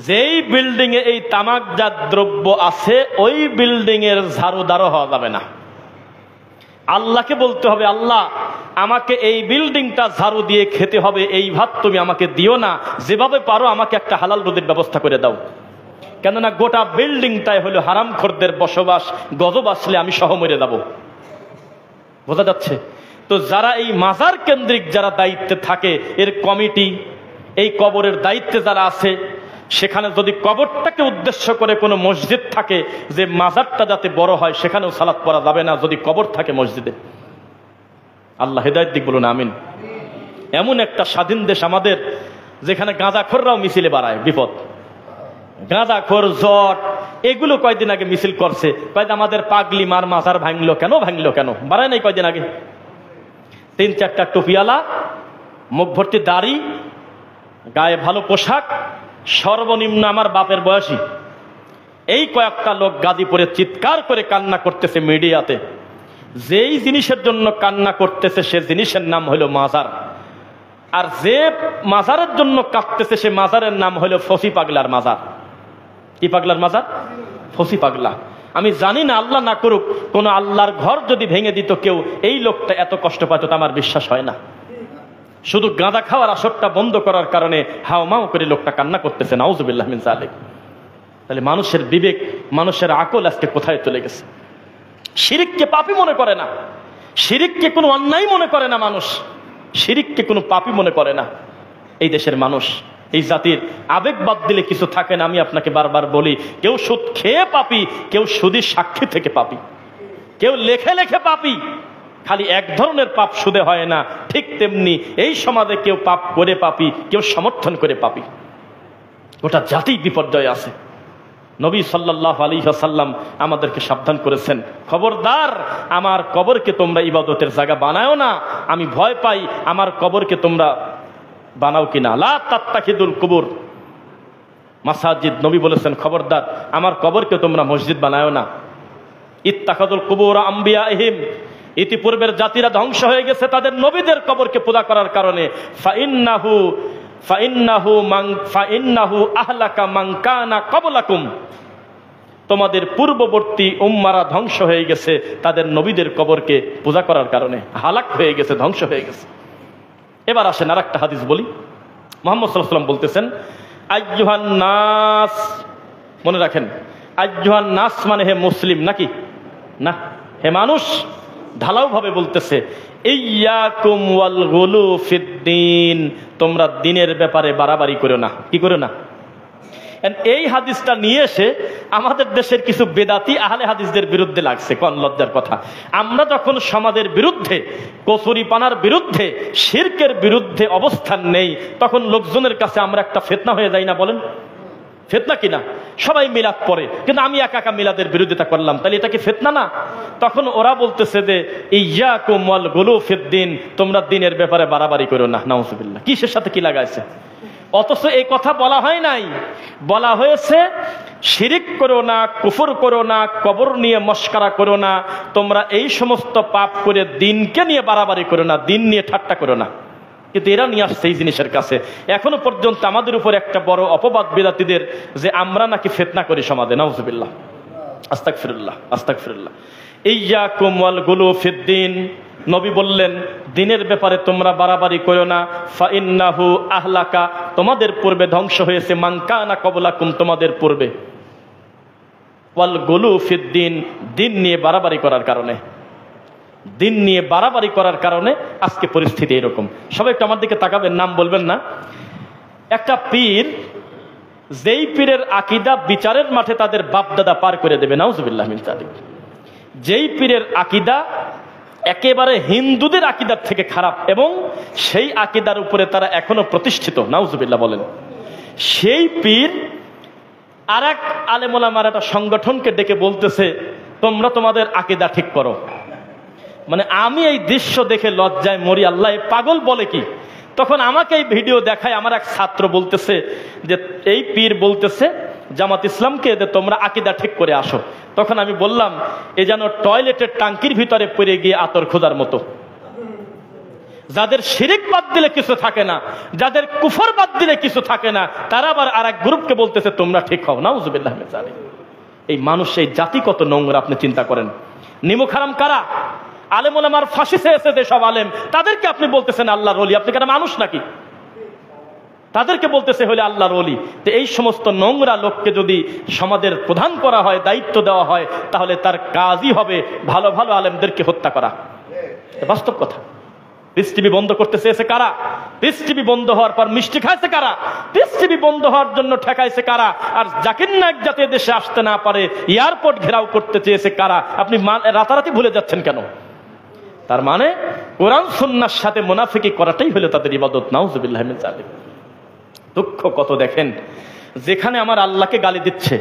যেই বিল্ডিং এ এই তামাকজাত দ্রব্য আছে ওই বিল্ডিং এর ঝাড়ুদারও হওয়া যাবে না। আল্লাহকে বলতে হবে, আল্লাহ আমাকে এই বিল্ডিংটা ঝাড়ু দিয়ে খেতে হবে, এই ভাত তুমি আমাকে দিও না, যেভাবে পারো আমাকে একটা হালাল রুজির ব্যবস্থা করে দাও। কেননা গোটা বিল্ডিংটাই হলো হারামখোরদের বসবাস, গজব আসলে আমি সহ মরে যাব। বোঝা যাচ্ছে? তো যারা এই মাজার কেন্দ্রিক যারা দায়িত্বে থাকে, এর কমিটি, এই কবরের দায়িত্বে যারা আছে, সেখানে যদি কবরটাকে উদ্দেশ্য করে কোনো মসজিদ থাকে, যে মাজারটা যাতে বড় হয়, সেখানেও সালাত পড়া যাবে না যদি কবর থাকে মসজিদে। আল্লাহ হেদায়েত দিক, বলুন আমিন। এমন একটা স্বাধীন দেশ আমাদের, যেখানে গাঁজাখোররাও মিছিলে বাড়ায়, বিপদ। গাঁজাখোর, জট, এগুলো কয়দিন আগে মিছিল করছে, কয়দিন আমাদের পাগলি মার মাজার ভাঙলো কেন, বাড়ায় নাই কয়দিন আগে। 3-4টা টুপিওয়ালা, মুখ ভর্তি দাড়ি, গায়ে ভালো পোশাক, সর্বনিম্ন আমার বাপের বয়সী, এই কয়েকটা লোক গাজীপুরে চিৎকার করে কান্না করতেছে মিডিয়াতে। যেই জিনিসের জন্য কান্না করতেছে সে জিনিসের নাম হলো মাজার, আর যে মাজারের জন্য কাঁদতেছে সে মাজারের নাম হলো ফসি পাগলার মাজার। কি পাগলার মাজার? ফসি পাগলা। আমি জানি না, আল্লাহ না করুক, কোন আল্লাহর ঘর যদি ভেঙে দিত কেউ, এই লোকটা এত কষ্ট পাইত তা আমার বিশ্বাস হয় না। শুধু গাঁদা খাওয়ার আসরটা বন্ধ করার কারণে হাওমাও করে লোকটা কান্না করতেছে, নাউজুবিল্লাহ মিন যালিক। তাহলে মানুষের বিবেক, মানুষের আকল আজকে কোথায় চলে গেছে? শিরিককে পাপী মনে করে না, শিরিককে কোনো অন্যায় মনে করে না মানুষ, শিরিককে কোনো পাপী মনে করে না এই দেশের মানুষ। এই জাতির আবেগ বাদ দিলে কিছু থাকে না। আমি আপনাকে বারবার বলি, কেউ সুদ খেয়ে পাপী, কেউ সুদী সাক্ষী থেকে পাপী, কেউ লেখে লেখে পাপী। খালি এক ধরনের পাপ সুদে হয় না, ঠিক তেমনি এই সমাজে কেউ পাপ করে পাপী, কেউ সমর্থন করে পাপী। গোটা জাতি বিপর্যয়ে আছে। নবী সাল্লাল্লাহু আলাইহি ওয়াসাল্লাম আমাদেরকে সাবধান করেছেন, খবরদার আমার কবরকে তোমরা ইবাদতের জায়গা বানাও না। আমি ভয় পাই আমার কবরকে তোমরা বানাও কিনা। লা তাত্তাখিদুল কুবুর মাসাজিদ। নবী বলেছেন, খবরদার আমার কবরকে তোমরা মসজিদ বানাও না। ইত্তাখাদুল কুবুর আম্বিয়াইহিম। ইতিপূর্বের জাতিরা ধ্বংস হয়ে গেছে তাদের নবীদের কবরকে পূজা করার কারণে। ফাইন্নাহু আহলাকা মান কানা ক্বাবলাকুম। তোমাদের পূর্ববর্তী উম্মারা ধ্বংস হয়ে গেছে তাদের নবীদের কবরকে পূজা করার কারণে, হালাক হয়ে গেছে, ধ্বংস হয়ে গেছে। এবার আসেন আরেকটা হাদিস বলি। মুহাম্মদ সাল্লাল্লাহু আলাইহি ওয়াসাল্লাম বলতেছেন, আইয়ুহান নাস, মনে রাখেন, আইয়ুহান নাস মানে হে মুসলিম নাকি না, হে মানুষ। ঢালাও ভাবে বলতেছে, ইয়্যাকুম ওয়াল গুলু ফিদ্দিন, তোমরা দিনের ব্যাপারে বাড়াবাড়ি করো না। কি করো না? এই হাদিসটা নিয়ে এসে আমাদের দেশের কিছু বেদাতি আহলে হাদিসদের বিরুদ্ধে লাগছে। কোন লজ্জার কথা! আমরা যখন সমাজের বিরুদ্ধে, কচুরিপানার বিরুদ্ধে, শিরকের বিরুদ্ধে অবস্থান নেই, তখন লোকজনের কাছে আমরা একটা ফিতনা হয়ে যাই না? বলেন, ফিতনা কিনা? সবাই মিলাদ পড়ে, কিন্তু আমি একা একা মিলাদের বিরোধিতা করলাম, তাহলে এটা কি ফিতনা না? তখন ওরা বলতেছে যে ইয়্যাকুম ওয়াল গুলু ফিদ্দিন, তোমরা দিনের ব্যাপারে বাড়াবাড়ি করো না। নাউজুবিল্লাহ। কিসের সাথে কি লাগাইছে? অথচ এই কথা বলা হয় নাই, বলা হয়েছে শিরিক করো না, কুফর করো না, কবর নিয়ে মস্কারা করো না, তোমরা এই সমস্ত পাপ করে দিনকে নিয়ে বাড়াবাড়ি করো না, দিন নিয়ে ঠাট্টা করো না। কিন্তু এরা নিয়ে আসছে এই জিনিসের কাছে। এখনো পর্যন্ত আমাদের উপর একটা বড় অপবাদ বিদাতীদের, যে আমরা নাকি ফিতনা করি সমাজে। নাউজুবিল্লাহ, আস্তাগফিরুল্লাহ, আস্তাগফিরুল্লাহ। ইয়্যাকুম ওয়াল গুলু ফিদ্দিন, নবী বললেন দিনের ব্যাপারে তোমরা বাড়াবাড়ি করো না। ফাইন্নাহু আহলাকা, তোমাদের পূর্বে ধ্বংস হয়েছে, মান কানা ক্বাবলাকুম, তোমাদের পূর্বে। ওয়াল গুলু ফিদ্দিন, দিন নিয়ে বাড়াবাড়ি করার কারণে, দিন নিয়ে বাড়াবাড়ি করার কারণে আজকে পরিস্থিতি এরকম। সবাই একটু আমার দিকে তাকাবেন, নাম বলবেন না। একটা পীর, যেই পীরের আকীদা বিচারের মাঠে তাদের বাপদাদা পার করে দেবে, নাউজুবিল্লাহ মিন যালিক। যেই পীরের আকীদা একেবারে হিন্দুদের আকীদার থেকে খারাপ এবং সেই আকীদার উপরে তারা এখনো প্রতিষ্ঠিত, নাউজুবিল্লাহ বলেন, সেই পীর আর এক আলেম ওলামার একটা সংগঠনকে ডেকে বলতেছে, তোমরা তোমাদের আকীদা ঠিক করো। মানে আমি এই দৃশ্য দেখে লজ্জায় মরি, আল্লাহ পাগল বলে কি। তখন আমাকে এই ভিডিও দেখায় আমার এক ছাত্র বলতেছে যে এই পীর বলতেছে জামাত ইসলামকে যে তোমরা আকীদা ঠিক করে আসো। তখন আমি বললাম, এ যেন টয়লেটের টাঙ্কির ভিতরে পড়ে গিয়ে আতর খোঁজার মতো। যাদের শিরিক বাদ দিলে কিছু থাকে না, যাদের কুফর বাদ দিলে কিছু থাকে না, তারা আবার আর এক গ্রুপকে বলতেছে তোমরা ঠিক হও। নাউজুবিল্লাহ মিন যালিক। এই মানুষ, এই জাতি কত নোংরা আপনি চিন্তা করেন। নিমুখ হারাম কারা? আলেম ওলামার ফাঁসি চেয়েছে যেসব আলেম, তাদেরকে আপনি বলতেছেন আল্লাহর ওলি। আপনি কেন মানুষ নাকি? তাদেরকে বলতেছে হলে আল্লাহর ওলি। তো এই সমস্ত নোংরা লোককে যদি সমাজের প্রধান করা হয়, দায়িত্ব দেওয়া হয়, তাহলে তার কাজই হবে ভালো ভালো আলেমদেরকে হত্যা করা। বাস্তব কথা। পিস টিভি বন্ধ করতে চেয়েছে কারা? পিস টিভি বন্ধ হওয়ার পর মিষ্টি খাইছে কারা? পিস টিভি বন্ধ হওয়ার জন্য ঠেকাইছে কারা? আর জাকির নায়েক যাতে দেশে আসতে না পারে এয়ারপোর্ট ঘেরাও করতে চেয়েছে কারা? আপনি রাতারাতি ভুলে যাচ্ছেন কেন? তার মানে কোরআন সুন্নাহর সাথে মুনাফিকি করাটাই হলো তাদের ইবাদত। নাউজুবিল্লাহি মিন যালিক। দুঃখ কত দেখেন, যেখানে আমার আল্লাহকে গালি দিচ্ছে,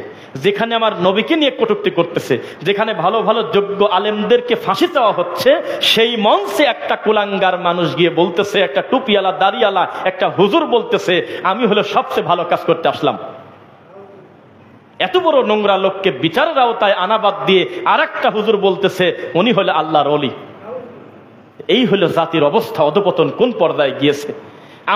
যেখানে আমার নবীকে নিয়ে কটূক্তি করতেছে, যেখানে ভালো ভালো যোগ্য আলেমদেরকে ফাঁসি দেওয়া হচ্ছে, সেই মঞ্চে একটা কুলাঙ্গার মানুষ গিয়ে বলতেছে, একটা টুপিওয়ালা দাড়িওয়ালা একটা হুজুর বলতেছে, আমি হলো সবচেয়ে ভালো কাজ করতে আসলাম। এত বড় নোংরা লোককে বিচারের আওতায় আনাবাদ দিয়ে আর একটা হুজুর বলতেছে উনি হলো আল্লাহর ওলি। এই হলো জাতির অবস্থা, অধপতন কোন পর্যায়ে গিয়েছে।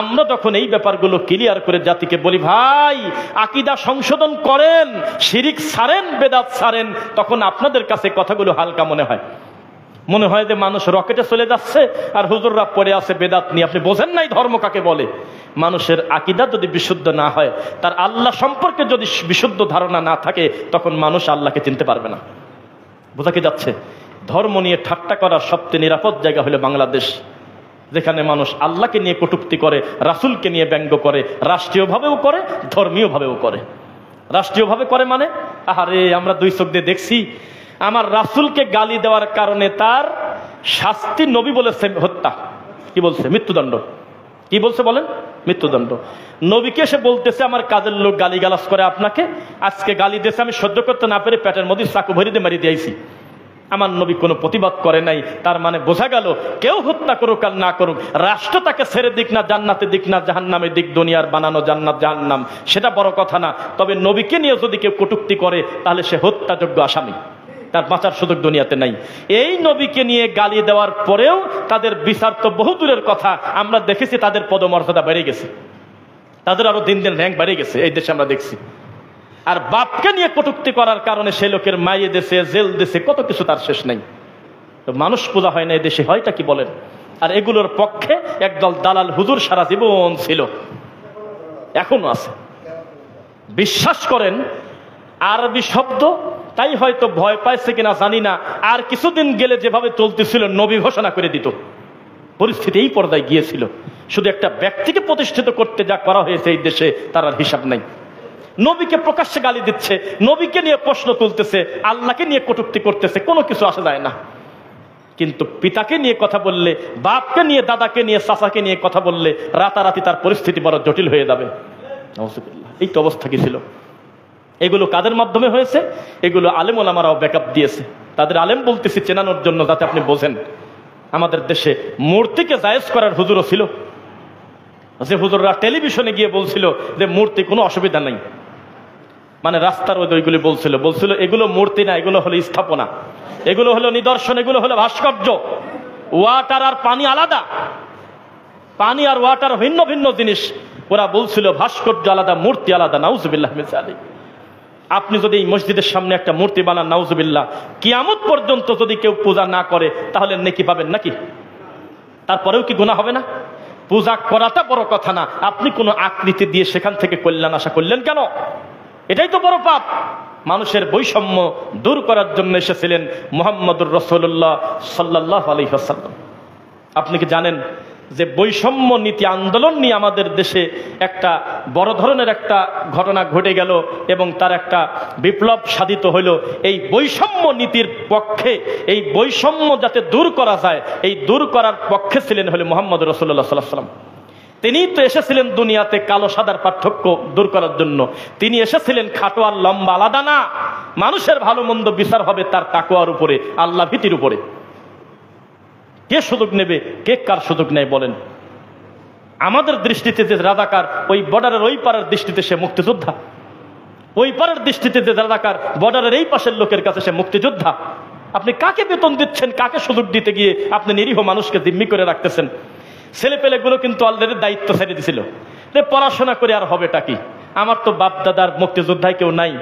আমরা যখন এই ব্যাপারগুলো ক্লিয়ার করে জাতিকে বলি, ভাই আকীদা সংশোধন করেন, শিরিক ছাড়েন, বেদাত ছাড়েন, তখন আপনাদের কাছে কথাগুলো হালকা মনে হয়। মনে হয় যে মানুষ রকেটে চলে যাচ্ছে আর হুজুররা পড়ে আছে বেদাত নিয়ে। আপনি বোঝেন নাই ধর্ম কাকে বলে। মানুষের আকীদা যদি বিশুদ্ধ না হয়, তার আল্লাহ সম্পর্কে যদি বিশুদ্ধ ধারণা না থাকে, তখন মানুষ আল্লাহকে চিনতে পারবে না। বোঝা কি যাচ্ছে? ধর্ম নিয়ে ঠাট্টা করার সবচেয়ে নিরাপদ জায়গা হলো বাংলাদেশ, যেখানে মানুষ আল্লাহকে নিয়ে কটূক্তি করে, রাসূলকে নিয়ে ব্যঙ্গ করে, রাষ্ট্রীয়ভাবেও করে, ধর্মীয়ভাবেও করে। রাষ্ট্রীয়ভাবে করে মানে, আরে আমরা দুই চোখ দিয়ে দেখছি, আমার রাসূলকে গালি দেওয়ার কারণে তার শাস্তি নবী বলেছে হত্যা, কি বলছে? মৃত্যুদণ্ড। কি বলছে বলেন? মৃত্যুদণ্ড। নবীকে এসে বলতেছে আমার কাজের লোক গালিগালাজ করে আপনাকে, আজকে গালি দিয়েছে, আমি সহ্য করতে না পেরে পেটের মধ্যে চাকু ভরি দিয়ে মারি দিয়েছি। আমার নবী কোনো প্রতিবাদ করে নাই। তার মানে বোঝা গেল, কেউ হত্যা করুক আর না করুক, রাষ্ট্র তাকে ছেড়ে দিক না জান্নাতে দিক না জাহান্নামে দিক, দুনিয়ার বানানো জান্নাত জাহান্নাম সেটা বড় কথা না। তবে নবীকে নিয়ে যদি কেউ কটূক্তি করে, তাহলে সে হত্যাযোগ্য আসামি, তার বাঁচার সুযোগ দুনিয়াতে নাই। এই নবীকে নিয়ে গালি দেওয়ার পরেও তাদের বিচার তো বহু দূরের কথা, আমরা দেখেছি তাদের পদমর্যাদা বেড়ে গেছে, তাদের আরো দিন দিন র্যাঙ্ক বেড়ে গেছে, এই দেশে আমরা দেখছি। আর বাপকে নিয়ে কটূক্তি করার কারণে সে লোকের মাইয়ে দেশে, জেল দেশে, কত কিছু তার শেষ নেই। তো মানুষ পূজা হয় না এই দেশে, হয়টা কি বলেন? আর এগুলোর পক্ষে একদল দালাল হুজুর সারা জীবন ছিল, এখনো আছে। বিশ্বাস করেন, আরবি শব্দ তাই হয়তো ভয় পাইছে কিনা জানি না, আর কিছুদিন গেলে যেভাবে চলতেছিল নবী ঘোষণা করে দিত। পরিস্থিতি এই পর্যায়ে গিয়েছিল। শুধু একটা ব্যক্তিকে প্রতিষ্ঠিত করতে যা করা হয়েছে এই দেশে, তার আর হিসাব নাই। নবীকে প্রকাশ্যে গালি দিচ্ছে, নবীকে নিয়ে প্রশ্ন তুলতেছে, আল্লাহকে নিয়ে কটূক্তি করতেছে, কোনো কিছু আসা যায় না। কিন্তু পিতাকে নিয়ে কথা বললে, বাপকে নিয়ে, দাদাকে নিয়ে, চাচাকে নিয়ে কথা বললে রাতারাতি তার পরিস্থিতি বড় জটিল হয়ে যাবে। এই তো অবস্থা কি ছিল। এগুলো কাদের মাধ্যমে হয়েছে? এগুলো আলেম ওলামারাও ব্যাকআপ দিয়েছে। তাদের আলেম বলতেছি চেনানোর জন্য, যাতে আপনি বোঝেন। আমাদের দেশে মূর্তিকে জায়েজ করার হুজুরও ছিল, যে হুজুররা টেলিভিশনে গিয়ে বলছিল যে মূর্তি কোনো অসুবিধা নাই। মানে রাস্তার ওইগুলি বলছিল এগুলো মূর্তি না, এগুলো হলো স্থাপনা, এগুলো হলো নিদর্শন, এগুলো হলো ভাস্কর্য। ওয়াটার আর পানি আলাদা, পানি আর ওয়াটার ভিন্ন ভিন্ন জিনিস। ওরা বলছিল ভাস্কর্য আলাদা, মূর্তি আলাদা। নাউজুবিল্লাহ মিন যালিক। আপনি যদি এই মসজিদের সামনে একটা মূর্তি বানান, নাউজুবিল্লাহ, কিয়ামত পর্যন্ত যদি কেউ পূজা না করে তাহলে নেকি পাবেন নাকি? তারপরেও কি গুনাহ হবে না? পূজা করাটা বড় কথা না, আপনি কোনো আকৃতি দিয়ে সেখান থেকে কল্যাণ আশা করলেন কেন? এটাই তো বড় পাপ। মানুষের বৈষম্য দূর করার জন্য এসেছিলেন মুহাম্মদুর রাসূলুল্লাহ সাল্লাল্লাহু আলাইহি ওয়াসাল্লাম। আপনি কি জানেন যে বৈষম্য নীতি আন্দোলন নিয়ে আমাদের দেশে একটা বড় ধরনের একটা ঘটনা ঘটে গেল এবং তার একটা বিপ্লব সাধিত হইল। এই বৈষম্য নীতির পক্ষে, এই বৈষম্য যাতে দূর করা যায়, এই দূর করার পক্ষে ছিলেন হলো মুহাম্মদ রাসূলুল্লাহ সাল্লাল্লাহু আলাইহি ওয়াসাল্লাম। তিনি তো এসেছিলেন দুনিয়াতে কালো সাদার পার্থক্য দূর করার জন্য। তিনি এসেছিলেন খাটো আর লম্বা আলাদা না, মানুষের ভালো মন্দ বিচার হবে তার তাকওয়ার উপরে, আল্লাহ ভীতির উপরে। কে সুযোগ নেবে, কে কার সুযোগ নেয় বলেন? আমাদের দৃষ্টিতে যে রাজাকার, ওই বর্ডারের ওই পারের দৃষ্টিতে সে মুক্তিযোদ্ধা। ওই পারের দৃষ্টিতে যে রাজাকার, বর্ডারের এই পাশের লোকের কাছে সে মুক্তিযোদ্ধা। আপনি কাকে বেতন দিচ্ছেন, কাকে সুযোগ দিতে গিয়ে আপনি নিরীহ মানুষকে জিম্মি করে রাখতেছেন? ছেলে পেলেগুলো কিন্তু অলরেডি দায়িত্ব ছেড়ে দিছিল, পড়াশোনা করে আর হবেটা কি? আমার তো বাপ দাদার মুক্তিযোদ্ধায় কেউ নাই,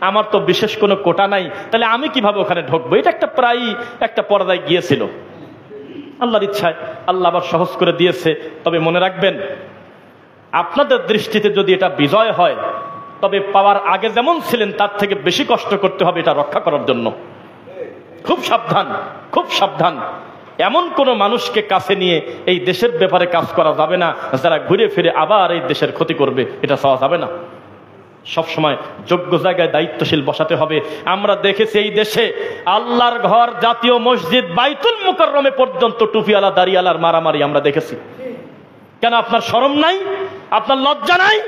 আমার তো বিশেষ কোনো কোটা নাই, তাহলে আমি কিভাবে ওখানে ঢুকবো? এটা একটা প্রায় একটা পর্যায়ে গিয়েছিল। আল্লাহর ইচ্ছায় আল্লাহ আবার সহজ করে দিয়েছে। তবে মনে রাখবেন, আপনাদের দৃষ্টিতে যদি এটা বিজয় হয়, তবে পাওয়ার আগে যেমন ছিলেন তার থেকে বেশি কষ্ট করতে হবে এটা রক্ষা করার জন্য। খুব সাবধান, খুব সাবধান। এমন কোন মানুষকে কাছে নিয়ে এই দেশের ব্যাপারে কাজ করা যাবে না যারা ঘুরে ফিরে আবার এই দেশের ক্ষতি করবে, এটা চাওয়া যাবে না। সবসময় যোগ্য জায়গায় দায়িত্বশীল বসাতে হবে। আমরা দেখেছি এই দেশে আল্লাহর ঘর, জাতীয় মসজিদ, বাইতুল মুকাররমে পর্যন্ত টুপিওয়ালা দাড়িওয়ালার মারামারি আমরা দেখেছি। কেন আপনার শরম নাই? আপনার লজ্জা নাই?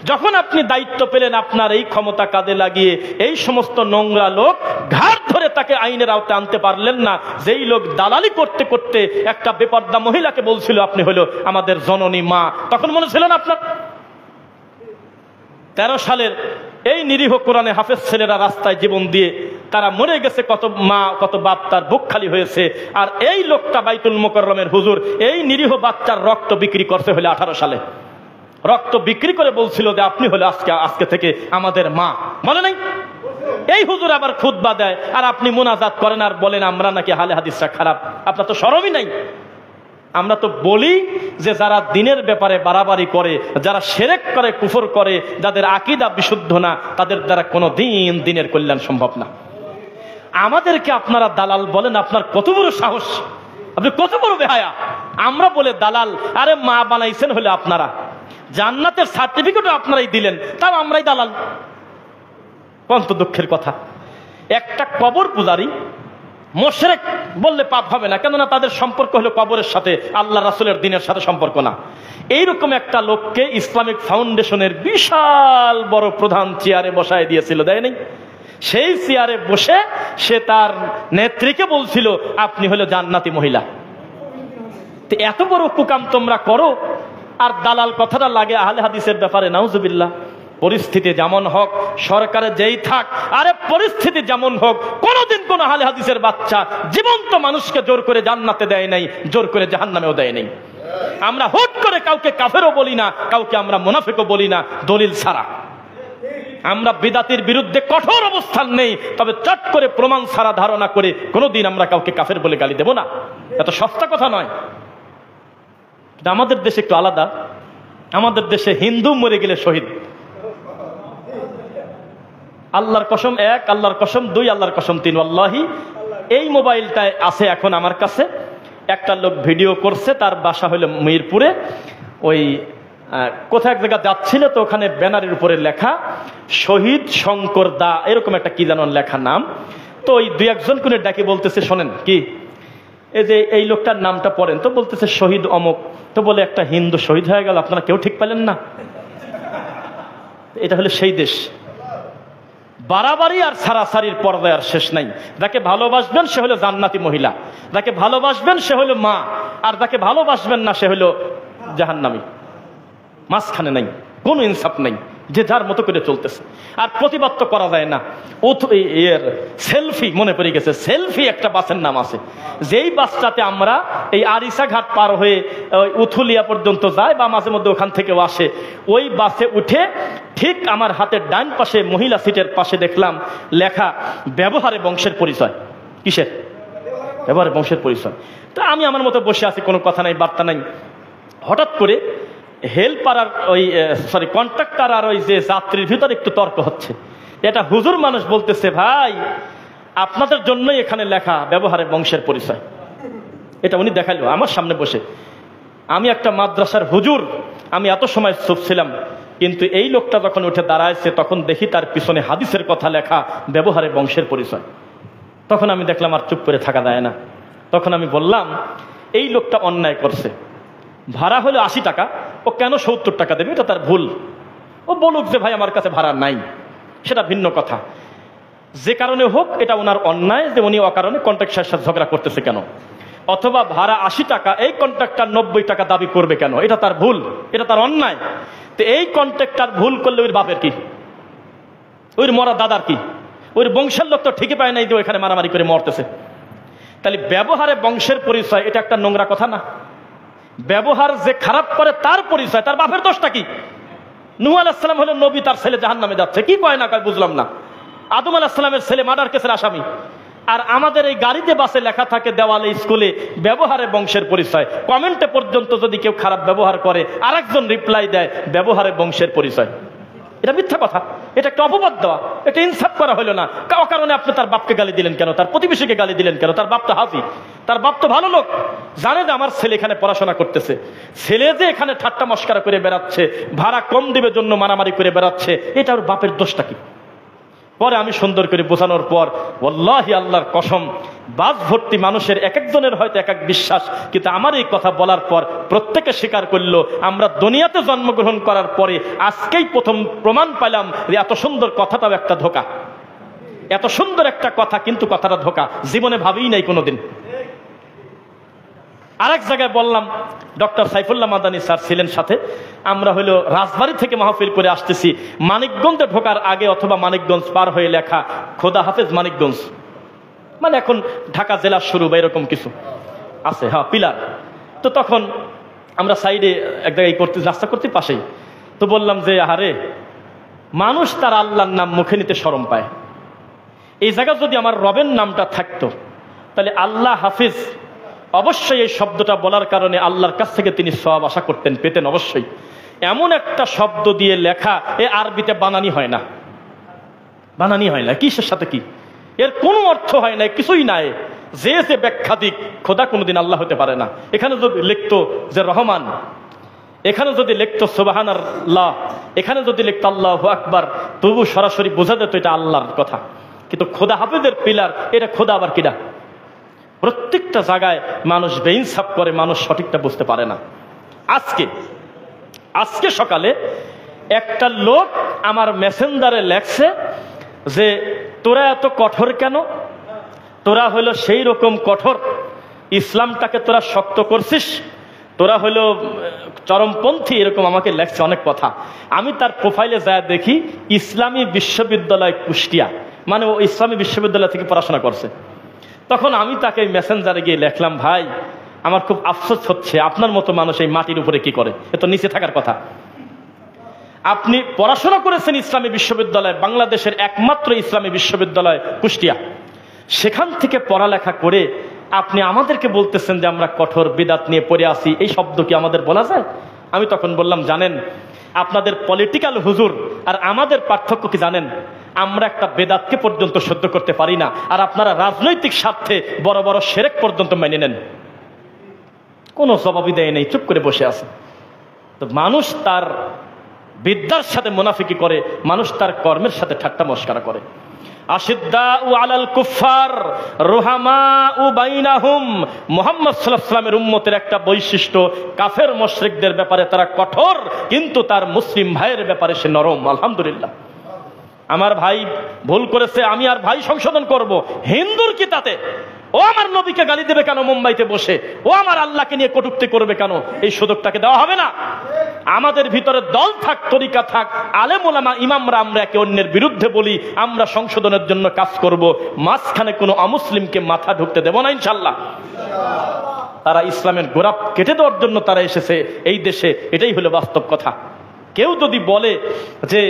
যখন আপনি দায়িত্ব পেলেন, আপনার এই ক্ষমতা কাজে লাগিয়ে এই সমস্ত নোংরা লোক ঘাট ধরে তাকে আইনের আওতায় আনতে পারলেন না। যেই লোক দালালি করতে করতে একটা বেপর্দা মহিলাকে বলছিল আপনি হলো আমাদের জননী মা, তখন মনে ছিল না আপনার? 13 সালের এই নিরীহ কোরআনে হাফেজ ছেলেরা রাস্তায় জীবন দিয়ে তারা মরে গেছে, কত মা কত বাপ তার বুক খালি হয়েছে। আর এই লোকটা বাইতুল মুকাররমের হুজুর এই নিরীহ বাচ্চার রক্ত বিক্রি করতে হলে 18 সালে রক্ত বিক্রি করে বলছিল যে আপনি হলে আজকে থেকে আমাদের মা, মনে নাই? এই হুজুর আবার খুতবা দেয় আর আপনি মুনাজাত করেন আর বলেন আমরা নাকি হালে হাদিসটা খারাপ। আপনার তো শরমই নাই। আমরা তো বলি যে যারা দিনের ব্যাপারে বাড়াবাড়ি করে, যারা শিরক করে, কুফর করে, যাদের আকীদা বিশুদ্ধ না, তাদের দ্বারা কোনো দিনের কল্যাণ সম্ভব না। আমাদেরকে আপনারা দালাল বলেন, আপনার কত বড় সাহস, আপনি কত বড় বেহায়া। আমরা বলে দালাল, আরে মা বানাইছেন হলে আপনারা, জান্নাতের সার্টিফিকেটও আপনারাই দিলেন, তাও আমরাই দালাল। কত দুঃখের কথা। একটা কবর পূজারী মুশরিক বললে পাপ হবে না, কেননা তাদের সম্পর্ক হলো কবরের সাথে, আল্লাহ রাসূলের দ্বীনের সাথে সম্পর্ক না। এইরকম একটা লোককে ইসলামিক ফাউন্ডেশনের বিশাল বড় প্রধান চেয়ারে বসায় দিয়েছিল, দেয় নাই? সেই চেয়ারে বসে সে তার নেত্রীকে বলছিল আপনি হলো জান্নাতি মহিলা। তো এত বড় কুকাম তোমরা করো, আর দালাল কথাটা লাগে আহলে হাদিসের ব্যাপারে। নাউজুবিল্লাহ। পরিস্থিতি যেমন হোক, সরকারে যেই থাক, আরে পরিস্থিতি যেমন হোক, কোনদিন কোন আহলে হাদিসের বাচ্চা জীবন্ত মানুষকে জোর করে জান্নাতে দেয় নাই, জোর করে জাহান্নামেও দেয় নাই। আমরা হুট করে কাউকে কাফেরও বলি না, কাউকে আমরা মুনাফিকও বলি না দলিল ছাড়া। আমরা বিদাতির বিরুদ্ধে কঠোর অবস্থান নেই, তবে চট করে প্রমাণ ছাড়া ধারণা করে কোনোদিন আমরা কাউকে কাফের বলে গালি দেব না। এত সস্তা কথা নয়। আমাদের দেশে একটু আলাদা। আমাদের দেশে হিন্দু মরে গেলে শহীদ। আল্লাহর কসম 1, আল্লাহর কসম 2, আল্লাহর কসম 3, আল্লাহি। এই মোবাইলটায় আছে এখন আমার কাছে। একটা লোক ভিডিও করছে, তার বাসা হলো মিরপুরে। ওই কোথায় এক জায়গা যাচ্ছিল, তো ওখানে ব্যানারের উপরে লেখা শহীদ শঙ্কর দা, এরকম একটা কি জানো লেখা নাম। তো ওই 2-1 জন করে ডাকে বলতেছে শোনেন কি, এই যে এই লোকটার নামটা পড়েন। তো বলতেছে শহীদ অমুক। তো বলে একটা হিন্দু শহীদ হয়ে গেল, আপনারা কেউ ঠিক পেলেন না? এটা হলো সেই দেশ। বাড়াবাড়ি আর সারাসারির পর্দায় আর শেষ নাই। যাকে ভালোবাসবেন সে হলো জান্নাতি মহিলা, যাকে ভালোবাসবেন সে হলো মা, আর যাকে ভালোবাসবেন না সে হলো জাহান্নামী। মাঝখানে নাই, কোনো ইনসাফ নাই, যে যার মতো করে চলতেছে। আর প্রতিবাদ তো করা যায় না। সেলফি মনে পড়ে গেছে, সেলফি একটা বাসের নাম আছে, যেই বাসটাতে আমরা এই আরিসা ঘাট পার হয়ে উথুলিয়া পর্যন্ত যাই, বা মাঝে মধ্যে ওখান থেকেও আসে। ওই বাসে উঠে ঠিক আমার হাতের ডান পাশে মহিলা সিটের পাশে দেখলাম লেখা ব্যবহারে বংশের পরিচয়। কিসের ব্যবহারে বংশের পরিচয়? তা আমি আমার মতো বসে আছি, কোনো কথা নাই, বার্তা নাই। হঠাৎ করে হেল্পার আর কন্ট্রাক্টর আর ওই যে যাত্রীর ভিতরে একটু তর্ক হচ্ছে। এটা হুজুর মানুষ বলতেছে, ভাই আপনাদের জন্যই এখানে লেখা ব্যবহারে বংশের পরিচয়। এটা উনি দেখাইলো আমার সামনে বসে। আমি একটা মাদ্রাসার হুজুর, আমি এত সময় চুপ ছিলাম, কিন্তু এই লোকটা যখন উঠে দাঁড়াইছে তখন দেখি তার পিছনে হাদিসের কথা লেখা ব্যবহারে বংশের পরিচয়। তখন আমি দেখলাম আর চুপ করে থাকা যায় না। তখন আমি বললাম এই লোকটা অন্যায় করছে, ভাড়া হলো 80 টাকা, ও কেন 70 টাকা দেবে? এটা তার ভুল। ও বলুক যে ভাই আমার কাছে ভাড়া নাই, সেটা ভিন্ন কথা। যে কারণে হোক এটা ওনার অন্যায় যে উনি অকারণে কন্ট্রাক্টরের সাথে ঝগড়া করতেছে কেন, অথবা ভাড়া 80 টাকা, এই কন্ট্রাক্টর 90 টাকা দাবি করবে কেন? এটা তার ভুল, এটা তার অন্যায়। তো এই কন্ট্রাক্টর ভুল করলে ওর বাপের কি, ওর মরা দাদার কি? ওর বংশের লোক তো ঠিকই পায় নাই যে ওইখানে মারামারি করে মরতেছে। তাহলে ব্যবহারে বংশের পরিচয়, এটা একটা নোংরা কথা না? ব্যবহার যে খারাপ করে তার পরিচয়, তার বাপের দোষটা কি? নূহ আলাইহিস সালাম হলো নবী, তার ছেলে জাহান্নামে যাচ্ছে, কি কয় না কয় বুঝলাম না। আদম আলাইহিস সালামের ছেলে মার্ডার কেসের আসামি। আর আমাদের এই গাড়িতে বাসে লেখা থাকে দেওয়ালে স্কুলে ব্যবহারে বংশের পরিচয়। কমেন্টে পর্যন্ত যদি কেউ খারাপ ব্যবহার করে আরেকজন রিপ্লাই দেয় ব্যবহারে বংশের পরিচয়। এটা মিথ্যা কথা, এটা একটা অপবাদ দেওয়া, এটা ইনসাফ করা হলো না। কারণে আপনি তার বাপকে গালি দিলেন কেন, তার প্রতিবেশীকে গালি দিলেন কেন? তার বাপ তো হাফি, তার বাপ তো ভালো লোক, জানে যে আমার ছেলে এখানে পড়াশোনা করতেছে, ছেলে যে এখানে ঠাট্টা মস্করা করে বেড়াচ্ছে, ভাড়া কম দিবে জন্য মারামারি করে বেড়াচ্ছে, এটা ওর বাপের দোষটা কি? পরে আমি সুন্দর করে বোঝানোর পর ওয়াল্লাহি আল্লাহর কসম, বাস ভর্তি মানুষের এক একজনের হয়তো এক এক বিশ্বাস, কিন্তু আমার এই কথা বলার পর প্রত্যেকে স্বীকার করলো আমরা দুনিয়াতে জন্মগ্রহণ করার পরে আজকেই প্রথম প্রমাণ পেলাম যে এত সুন্দর কথাটাও একটা ধোঁকা, এত সুন্দর একটা কথা কিন্তু কথাটা ধোঁকা, জীবনে ভাবিই নাই কোনোদিন। আরেক জায়গায় বললাম, ডক্টর সাইফুল্লাহ মাদানী স্যার ছিলেন সাথে, আমরা হলো রাজবাড়ী থেকে মাহফিল করে আসতেছি, মানিকগঞ্জে ঢোকার আগে অথবা মানিকগঞ্জ পার হয়ে লেখা খোদা হাফেজ মানিকগঞ্জ, মানে এখন ঢাকা জেলার শুরু বা এরকম কিছু আছে, হ্যাঁ পিলার। তো তখন আমরা সাইডে এক জায়গায় করতে রাস্তা করতে পাশেই, তো বললাম যে আরে মানুষ তার আল্লাহর নাম মুখে নিতে শরম পায়, এই জায়গায় যদি আমার রবের নামটা থাকতো তাহলে আল্লাহ হাফিজ অবশ্যই এই শব্দটা বলার কারণে আল্লাহর কাছ থেকে তিনি সওয়াব আশা করতেন, পেতেন অবশ্যই। এমন একটা শব্দ দিয়ে লেখা, এ আরবিতে বানানি হয় না, বানানি হয় না, কিসের সাথে কি, এর কোনো অর্থ হয় না, কিছুই নাই, যে যে ব্যাখ্যা দিক, খোদা কোনোদিন আল্লাহ হতে পারে না। এখানে যদি লিখতো যে রহমান, এখানে যদি লিখতো সুবহানাল্লাহ, এখানে যদি লিখতো আল্লাহু আকবার, তবু সরাসরি বোঝা যেত এটা আল্লাহর কথা। কিন্তু খোদা হাফেজের পিলার, এটা খোদা আবার কিনা? প্রত্যেকটা জায়গায় মানুষ বেইনসাফ করে, মানুষ সঠিকটা বুঝতে পারে না। আজকে সকালে একটা লোক আমার মেসেঞ্জারে লেখছে যে তোরা এত কঠোর কেন, তোরা হলো সেই রকম কঠোর, ইসলামটাকে তোরা শক্ত করছিস, তোরা হলো চরমপন্থী, এরকম আমাকে লেখছে অনেক কথা। আমি তার প্রোফাইলে যা দেখি ইসলামী বিশ্ববিদ্যালয় কুষ্টিয়া, মানে ও ইসলামী বিশ্ববিদ্যালয় থেকে পড়াশোনা করছে। তখন আমি তাকে মেসেঞ্জারে গিয়ে লেখলাম, ভাই আমার খুব আফসোস হচ্ছে, আপনার মতো মানুষ এই মাটির উপরে কি করে, এ তো নিচে থাকার কথা। আপনি পড়াশোনা করেছেন ইসলামী বিশ্ববিদ্যালয়, বাংলাদেশের একমাত্র ইসলামী বিশ্ববিদ্যালয় কুষ্টিয়া, সেখান থেকে পড়ালেখা করে আপনি আমাদেরকে বলতেছেন যে আমরা কঠোর বিদাত নিয়ে পড়ে আসি, এই শব্দ কি আমাদের বলা যায়? আমি তখন বললাম, জানেন আপনাদের পলিটিক্যাল হুজুর আর আমাদের পার্থক্য কি জানেন? আমরা একটা বেদাতকে পর্যন্ত সহ্য করতে পারি না, আর আপনারা রাজনৈতিক স্বার্থে বড় বড় শিরক পর্যন্ত মেনে নেন। কোনো জবাবই দেয় নেই, চুপ করে বসে আছে। তো মানুষ তার বিদ্যার সাথে মুনাফিকি করে, মানুষ তার কর্মের সাথে ঠাট্টা মস্করা করে। আশিদ্দাউ আলাল কুফার রুহামাউ বাইনাহুম, মুহাম্মদ সাল্লাল্লাহু আলাইহি ওয়াসাল্লামের উম্মতের একটা বৈশিষ্ট্য, কাফের মুশরিকদের ব্যাপারে তারা কঠোর, কিন্তু তার মুসলিম ভাইয়ের ব্যাপারে সে নরম। আলহামদুলিল্লাহ, আমার ভাই ভুল করেছে, আমি আর ভাই সংশোধন করব, হিন্দুর কি তাতে? ও আমার নবীকে গালি দেবে কেন মুম্বাইতে বসে? ও আমার আল্লাহকে নিয়ে কটূক্তি করবে কেন? এই সুযোগটাকে দেওয়া হবে না। আমাদের ভিতরে দল থাক, তরিকা থাক, আলেম ওলামা ইমামরা, আমরা একে অন্যের বিরুদ্ধে বলি, আমরা সংশোধনের জন্য কাজ করব, মাঝখানে কোনো অমুসলিমকে মাথা ঢুকতে দেব না ইনশাল্লাহ। তারা ইসলামের গোড়াপ কেটে দেওয়ার জন্য তারা এসেছে এই দেশে, এটাই হলো বাস্তব কথা। কেউ যদি বলে যে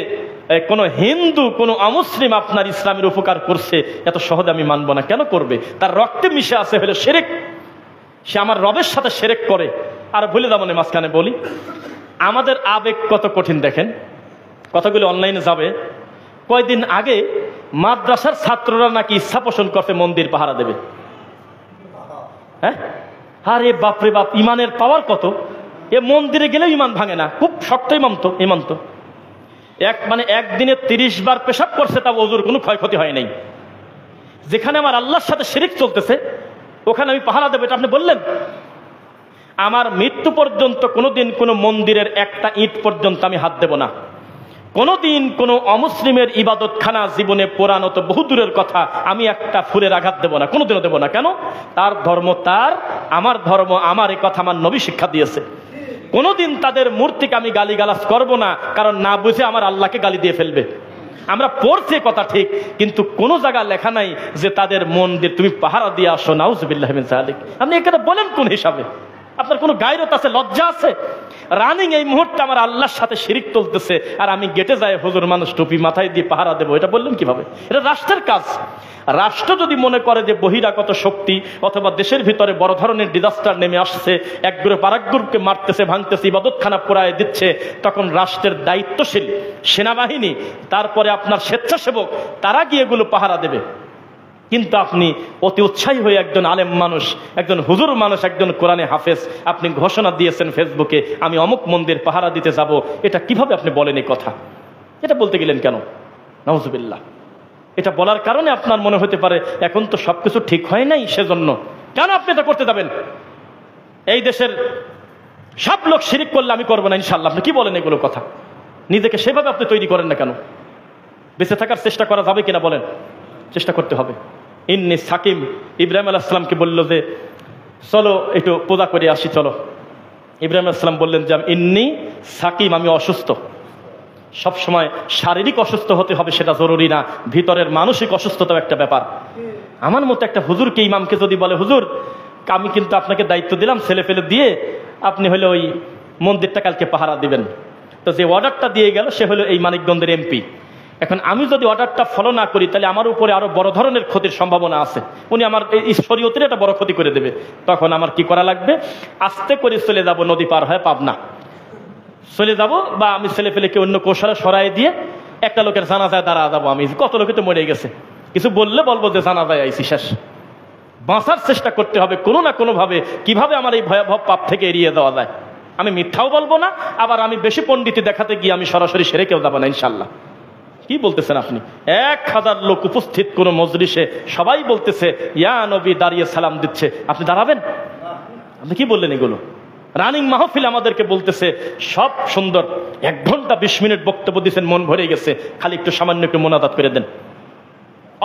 কোন হিন্দু কোন অমুসলিম আপনার ইসলামের উপকার করছে, এত সহজে আমি মানব না। কেন করবে? তার রক্তে মিশে আছে হলো শিরক, সে আমার রবের সাথে শিরক করে। আর ভুলে যাবো না, মাঝখানে বলি, আমাদের আবেগ কত কঠিন দেখেন, কথাগুলো অনলাইনে যাবে। কয়দিন আগে মাদ্রাসার ছাত্ররা নাকি ইচ্ছা পোষণ করতে মন্দির পাহারা দেবে। হ্যাঁ, আরে বাপরে বাপ, ইমানের পাওয়ার কত! এ মন্দিরে গেলেও ইমান ভাঙে না, খুব শক্ত ইমান তো একদিনে 30 বার পেশাব করছে, তা ওজুর কোনো ক্ষয়ক্ষতি হয় নাই। যেখানে আমার আল্লাহর সাথে শিরিক চলতেছে ওখানে আমি পাহারা দেবো, এটা আপনি বললেন? আমার মৃত্যু পর্যন্ত কোনোদিন কোনো মন্দিরের একটা ইট পর্যন্ত আমি হাত দেব না। কোনোদিন কোনো অমুসলিমের ইবাদতখানা জীবনে পোড়ানো তো বহু দূরের কথা, আমি একটা ফুলের আঘাত দেব না, কোনোদিনও দেব না। কেন? তার ধর্ম তার, আমার ধর্ম আমার, এই কথা আমার নবী শিক্ষা দিয়েছে। কোনোদিন তাদের মূর্তিকে আমি গালিগালাজ করব না, কারণ না বুঝে আমার আল্লাহকে গালি দিয়ে ফেলবে। আমরা পড়ছি কথা ঠিক, কিন্তু কোন জায়গায় লেখা নাই যে তাদের মন্দির তুমি পাহারা দিয়ে আসো, নাউজুবিল্লাহি মিন যালিক। আপনি এটা বলেন কোন হিসাবে? আপনার কোনো গায়রত আছে, লজ্জা আছে? রানিং এই মুহূর্তে আমার আল্লাহর সাথে শিরিক চলতেছে, আর আমি গেটে যাই হুজুর মানুষ টুপি মাথায় দিয়ে পাহারা দেবো, এটা বললেন কিভাবে? এটা রাষ্ট্রের কাজ। রাষ্ট্র যদি মনে করে যে বহিরাগত শক্তি অথবা দেশের ভিতরে বড় ধরনের ডিজাস্টার নেমে আসছে, এক গ্রুপ আরেক গ্রুপকে মারতেছে, ভাঙতেছে, ইবাদতখানা পোড়ায় দিচ্ছে, তখন রাষ্ট্রের দায়িত্বশীল সেনাবাহিনী, তারপরে আপনার স্বেচ্ছাসেবক, তারা গিয়ে এগুলো পাহারা দেবে। কিন্তু আপনি অতি উৎসাহী হয়ে একজন আলেম মানুষ, একজন হুজুর মানুষ, একজন কোরআনে হাফেজ, আপনি ঘোষণা দিয়েছেন ফেসবুকে আমি অমুক মন্দির পাহারা দিতে যাব। এটা কিভাবে আপনি বলেন এই কথা? এটা বলতে গেলেন কেন? নাউজুবিল্লাহ। এটা বলার কারণে আপনার মনে হতে পারে এখন তো সবকিছু ঠিক হয় নাই, সেজন্য কেন আপনি এটা করতে যাবেন? এই দেশের সব লোক শিরিক করলে আমি করবো না ইনশাল্লাহ, আপনি কি বলেন এগুলো কথা? নিজেকে সেভাবে আপনি তৈরি করেন না কেন? বেঁচে থাকার চেষ্টা করা যাবে কিনা বলেন? চেষ্টা করতে হবে। ইন্নি সাকিম, ইব্রাহিম আলাইহিস সালামকে বলল যে চলো একটু পূজা করে আসি, চলো। ইব্রাহিম আলাইহিস সালাম বললেন যে ইন্নি সাকিম, আমি অসুস্থ। সবসময় শারীরিক অসুস্থ হতে হবে সেটা জরুরি না, ভিতরের মানসিক অসুস্থতাও একটা ব্যাপার। আমার মতো একটা হুজুরকে, ইমামকে যদি বলে হুজুর আমি কিন্তু আপনাকে দায়িত্ব দিলাম, ছেলে ফেলে দিয়ে আপনি হলো ওই মন্দিরটা কালকে পাহারা দিবেন, তো যে অর্ডারটা দিয়ে গেল সে হলো এই মানিকগঞ্জের এমপি। এখন আমি যদি অর্ডারটা ফলো না করি তাহলে আমার উপরে আরো বড় ধরনের ক্ষতির সম্ভাবনা আছে, উনি আমার এই শরীয়তের একটা বড় ক্ষতি করে দেবে। তখন আমার কি করা লাগবে? আস্তে করে চলে যাব, নদী পার হয়ে পাবনা চলে যাব, বা আমি ছেলে ফেলেকে অন্য কৌশলে সরাই দিয়ে একটা লোকের জানাজায় দাঁড়া যাবো। আমি কত লোকে তো মরে গেছে, কিছু বললে বলবো যে জানাজায় আইসি, শেষ। বাঁচার চেষ্টা করতে হবে কোনো না কোনো ভাবে, কিভাবে আমার এই ভয়াবহ পাপ থেকে এড়িয়ে দেওয়া যায়। আমি মিথ্যাও বলবো না, আবার আমি বেশি পণ্ডিতি দেখাতে গিয়ে আমি সরাসরি সেরে কেউ যাবো না ইনশাল্লাহ। কি বলতেছেন আপনি? 1000 লোক উপস্থিত কোন মজলিসে, সবাই বলতেছে ইয়া নবী, দাঁড়িয়ে সালাম দিচ্ছে, আপনি দাঁড়াবেন? আপনি কি বললেন এগুলো? রানিং মাহফিল আমাদেরকে বলতেছে সব সুন্দর, 1 ঘন্টা 20 মিনিট বক্তব্য দিচ্ছেন, মন ভরে গেছে, খালি একটু সামান্য একটু মোনাজাত করে দেন,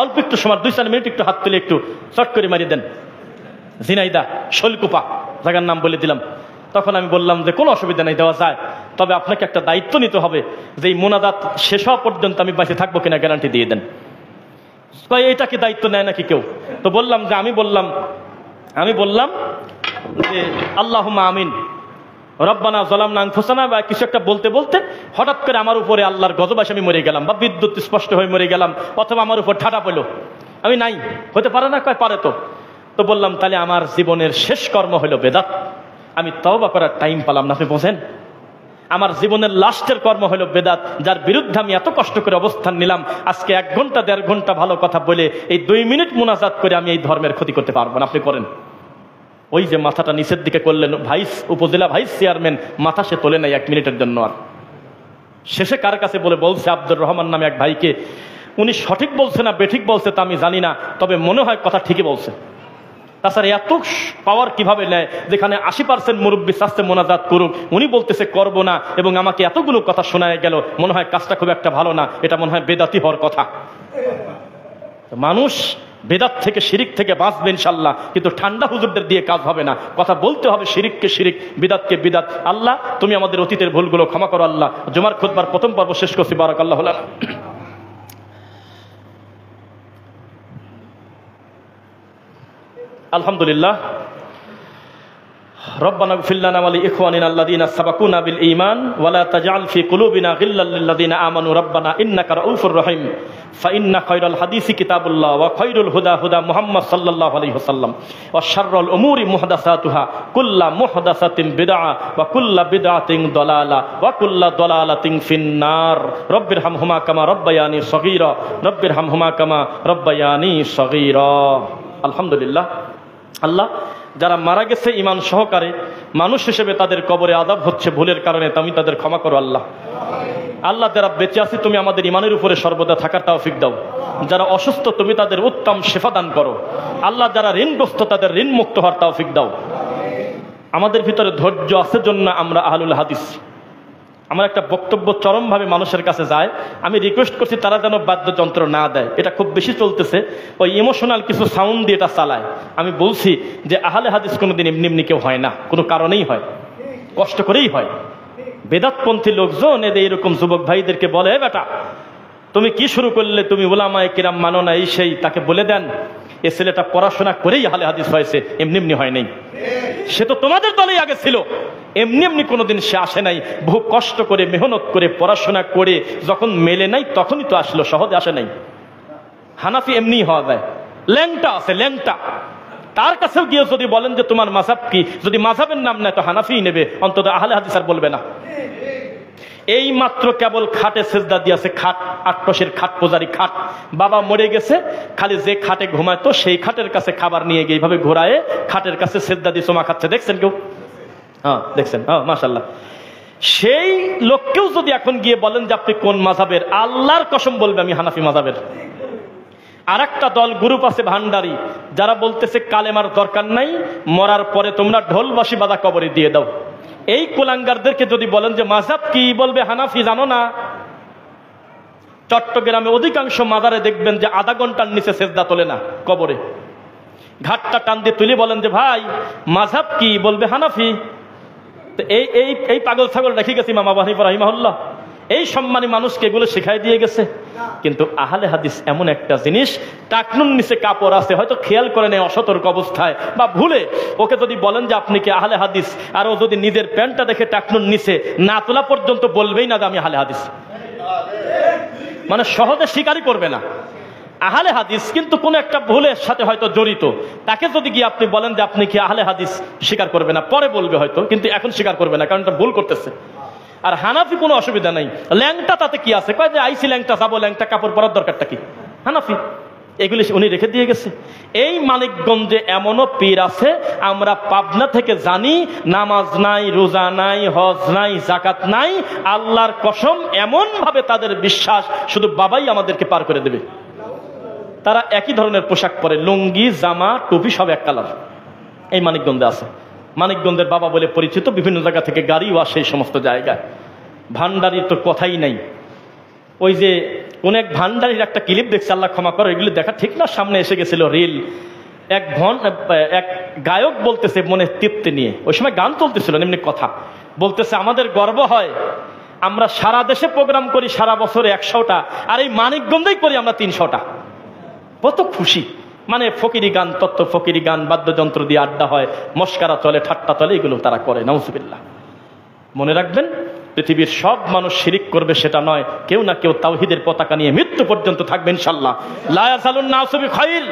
অল্প একটু সময় 2-4 মিনিট একটু হাত তুলে একটু চট করে মারিয়ে দেন। ঝিনাইদা, শৈলকুপা জায়গার নাম বলে দিলাম। তখন আমি বললাম যে কোনো অসুবিধা নেই, দেওয়া যায়, তবে আপনাকে একটা দায়িত্ব নিতে হবে যে এই মোনাজাত শেষ হওয়া পর্যন্ত আমি বেঁচে থাকবো কিনা গ্যারান্টি দিয়ে দেন। এটা কি দায়িত্ব নেয় নাকি কেউ? তো বললাম যে আমি বললাম যে আল্লাহুম্মা আমিন, রব্বানা যালামনা আনফুসানা, বা কিছু একটা বলতে বলতে হঠাৎ করে আমার উপরে আল্লাহর গজব আসে, আমি মরে গেলাম, বা বিদ্যুৎ স্পষ্ট হয়ে মরে গেলাম, অথবা আমার উপর ঠাটা পেল, আমি নাই। হতে পারে না? কয় পারে। তো বললাম তাহলে আমার জীবনের শেষ কর্ম হলো বেদাত, আমি তওবা করার টাইম পেলাম না। আপনি বোঝেন, আমার জীবনের লাস্টের কর্ম হলো বেদাত, যার বিরুদ্ধে আমি এত কষ্ট করে অবস্থান নিলাম। আজকে 1 ঘন্টা 1.5 ঘন্টা ভালো কথা বলে এই 2 মিনিট মুনাজাত করে আমি এই ধর্মের ক্ষতি করতে পারবো না। আপনি করেন। ওই যে মাথাটা নিচের দিকে করলেন, উপজেলা ভাইস চেয়ারম্যান মাথা সে তোলে নাই 1 মিনিটের জন্য। আর শেষে কার কাছে বলছে আব্দুর রহমান নামে এক ভাইকে, উনি সঠিক বলছে না বেঠিক বলছে তা আমি জানি না, তবে মনে হয় কথা ঠিকই বলছে। তাছাড়া এত পাওয়ার কিভাবে নেয়, যেখানে 80% মুরব্বী চাচ্ছে মোনাজাত করুক, উনি বলতেছে করব না, এবং আমাকে এতগুলো কথা শোনায় গেল, মনে হয় কাজটা খুব একটা ভালো না, এটা মনে হয় বেদাতি হওয়ার কথা। মানুষ বেদাত থেকে, শিরিক থেকে বাঁচবে ইনশাল্লাহ, কিন্তু ঠান্ডা হুজুরদের দিয়ে কাজ হবে না। কথা বলতে হবে শিরিককে শিরিক, বিদাতকে বিদাত। আল্লাহ তুমি আমাদের অতীতের ভুলগুলো ক্ষমা করো আল্লাহ। জুমার খুতবার প্রথম পর্ব শেষ করছি, বারাকাল্লাহু লানা। আলহামদুলিল্লাহ। রব্বানা ইগফির লানা ওয়া লিইখওয়ানিনা আল্লাযীনা সাবাকুনা বিল ঈমান ওয়া লা তাজআল ফি কুলুবিনা গিল্লাল লিল্লাযীনা আমানু রব্বানা ইন্নাকা রাউফুর রহিম। ফাইন্না খায়রাল হাদিসি কিতাবুল্লাহ ওয়া খায়রুল হুদা হুদা মুহাম্মদ সাল্লাল্লাহু আলাইহি ওয়াসাল্লাম ওয়া শাররুল উমুরি মুহদাসাতুহা কুল্লু মুহদাসাতিন বিদআ ওয়া কুল্লু বিদআতিন দালালা ওয়া কুল্লু দালালাতিন ফিন্নার। রব্বিরহামহুমা কামা রব্বায়ানি সগীরা, রব্বিরহামহুমা কামা রব্বায়ানি সগীরা। আলহামদুলিল্লাহ। আল্লাহ যারা মারা গেছে ঈমান সহকারে, মানুষ হিসেবে তাদের কবরে আযাব হচ্ছে ভুলের কারণে, তুমি তাদের ক্ষমা করো আল্লাহ। আল্লাহ যারা বেঁচে আছে তুমি আমাদের ঈমানের উপরে সর্বদা থাকার তৌফিক দাও। যারা অসুস্থ তুমি তাদের উত্তম শিফা দান করো আল্লাহ। যারা ঋণগ্রস্ত তাদের ঋণ মুক্ত হওয়ার তৌফিক দাও। আমাদের ভিতরে ধৈর্য আছে জন্য আমরা আহলুল হাদিস। আমার একটা বক্তব্য চরমভাবে মানুষের কাছে যায়, আমি রিকোয়েস্ট করছি তারা যেন বাদ্যযন্ত্র না দেয়, এটা খুব বেশি চলতেছে, ওই ইমোশনাল কিছু সাউন্ড দিয়ে এটা চালায়। আমি বলছি যে আহলে হাদিস কোনোদিন এমনি এমনি কেউ হয় না, কোনো কারণেই হয়, কষ্ট করেই হয়। বেদাতপন্থী লোকজন এদের এরকম যুবক ভাইদেরকে বলে, বেটা তুমি কি শুরু করলে, তুমি উলামায়ে কিরাম মানো না, এই সেই, তাকে বলে দেন এ ছেলেটা পড়াশোনা করেই আহলে হাদিস হয়েছে, এমনি এমনি হয় নাই। সে তো তোমাদের দলেই আগে ছিল। এমনি এমনি কোনোদিন সে আসে নাই, বহু কষ্ট করে মেহনত করে পড়াশোনা করে যখন মেলে নাই তখনই তো আসলো, সহজে আসে নাই। হানাফি এমনি হওয়া যায়, ল্যাংটা আছে ল্যাংটা। তার কাছেও গিয়ে যদি বলেন যে তোমার মাযহাব কি, যদি মাযহাবের নাম নেয় তো হানাফিই নেবে, অন্তত আহলে হাদিস আর বলবে না। এই মাত্র কেবল খাটে সেজদা দিয়েছে, খাট আটকশের খাট, পূজারি খাট। বাবা মরে গেছে, খালি যে খাটে ঘুমাইতো সেই খাটের কাছে খাবার নিয়ে গিয়ে এইভাবে ঘোরায় খাটের কাছে সেজদা দিয়ে চুমা খাচ্ছে, দেখছেন কেউ? হ্যাঁ দেখছেন, হ্যাঁ মাশাআল্লাহ। সেই লোককেও যদি এখন গিয়ে বলেন যে আপনি কোন মাযহাবের, আল্লাহর কসম বলবে আমি হানাফি মাযহাবের। আর একটা দল গ্রুপ আছে ভান্ডারি, যারা বলতেছে কালেমার দরকার নাই, মরার পরে তোমরা ঢোলবাসি বাদা কবরে দিয়ে দাও। এই কুলাঙ্গারদেরকে যদি বলেন যে মাযহাব কি, বলবে হানাফি। জানো না, চট্টগ্রামে অধিকাংশ মাজারে দেখবেন যে আধা ঘন্টার নিচে সেজদা তোলে না কবরে। ঘাটটা টান দিয়ে তুলে বলেন যে ভাই মাযহাব কি, বলবে হানাফি। এই এই এই পাগল ছাগল রেখে গেছি ইমাম আবু হানিফা রাহিমাহুল্লাহ, এই সম্মানী মানুষকে এগুলো শিখাই দিয়ে গেছে। কিন্তু আহলে হাদিস এমন একটা জিনিস, টাকনুর নিচে কাপড় আছে, হয়তো খেয়াল করে নেই অসতর্ক অবস্থায় বা ভুলে, ওকে যদি বলেন যে আপনি কি আহলে হাদিস, আর ও যদি নিজের প্যান্টটা দেখে টাকনুর নিচে না তোলা পর্যন্ত বলবেই না যে আমি আহলে হাদিস, মানে সহজে স্বীকারই করবে না আহলে হাদিস। কিন্তু কোন একটা ভুলের সাথে হয়তো জড়িত, তাকে যদি গিয়ে আপনি বলেন যে আপনি কি আহলে হাদিস, স্বীকার করবে না, পরে বলবে হয়তো, কিন্তু এখন স্বীকার করবে না, কারণ এটা ভুল করতেছে। আর হানাফি কোনো অসুবিধা নাই, ল্যাংটা তাতে কি আছে, কয় যে আইসি ল্যাংটা, যাবো ল্যাংটা, কাপড় পরার দরকারটা কি? হানাফি এগুলি উনি রেখে দিয়ে গেছে। এই মানিকগঞ্জে এমনও পীর আছে, আমরা পাবনা থেকে জানি, নামাজ নাই, রোজা নাই, হজ নাই, জাকাত নাই, আল্লাহর কসম এমন ভাবে তাদের বিশ্বাস শুধু বাবাই আমাদেরকে পার করে দেবে। তারা একই ধরনের পোশাক পরে, লুঙ্গি, জামা, টুপি সব এক কালার। এই মানিকগঞ্জে আছে, মানিকগঞ্জের বাবা বলে পরিচিত, বিভিন্ন জায়গা থেকে গাড়িও আসে এই সমস্ত জায়গায়। ভান্ডারির তো কথাই নাই। ওই যে কোন এক ভান্ডারির একটা ক্লিপ দেখছে, আল্লাহ ক্ষমা করো, এগুলি দেখা ঠিক না, সামনে এসে গেছিল রিল, এক গায়ক বলতেছে মনে তৃপ্তি নিয়ে, ওই সময় গান চলতেছিল, এমনি কথা বলতেছে, আমাদের গর্ব হয় আমরা সারা দেশে প্রোগ্রাম করি সারা বছরে 100টা, আর এই মানিকগঞ্জেই করি আমরা 300টা। কত খুশি, মানে ফকিরি গান, তত্ত্ব ফকিরি গান, বাদ্যযন্ত্র দিয়ে আড্ডা হয়, মস্কারা চলে, ঠাট্টা চলে, এগুলো তারা করে। নাউজুবিল্লাহ। মনে রাখবেন, পৃথিবীর সব মানুষ শিরিক করবে সেটা নয়, কেউ না কেউ তাওহীদের পতাকা নিয়ে মৃত্যু পর্যন্ত থাকবে ইনশাআল্লাহ। লা ইয়াজালুন নাসু বিখাইর,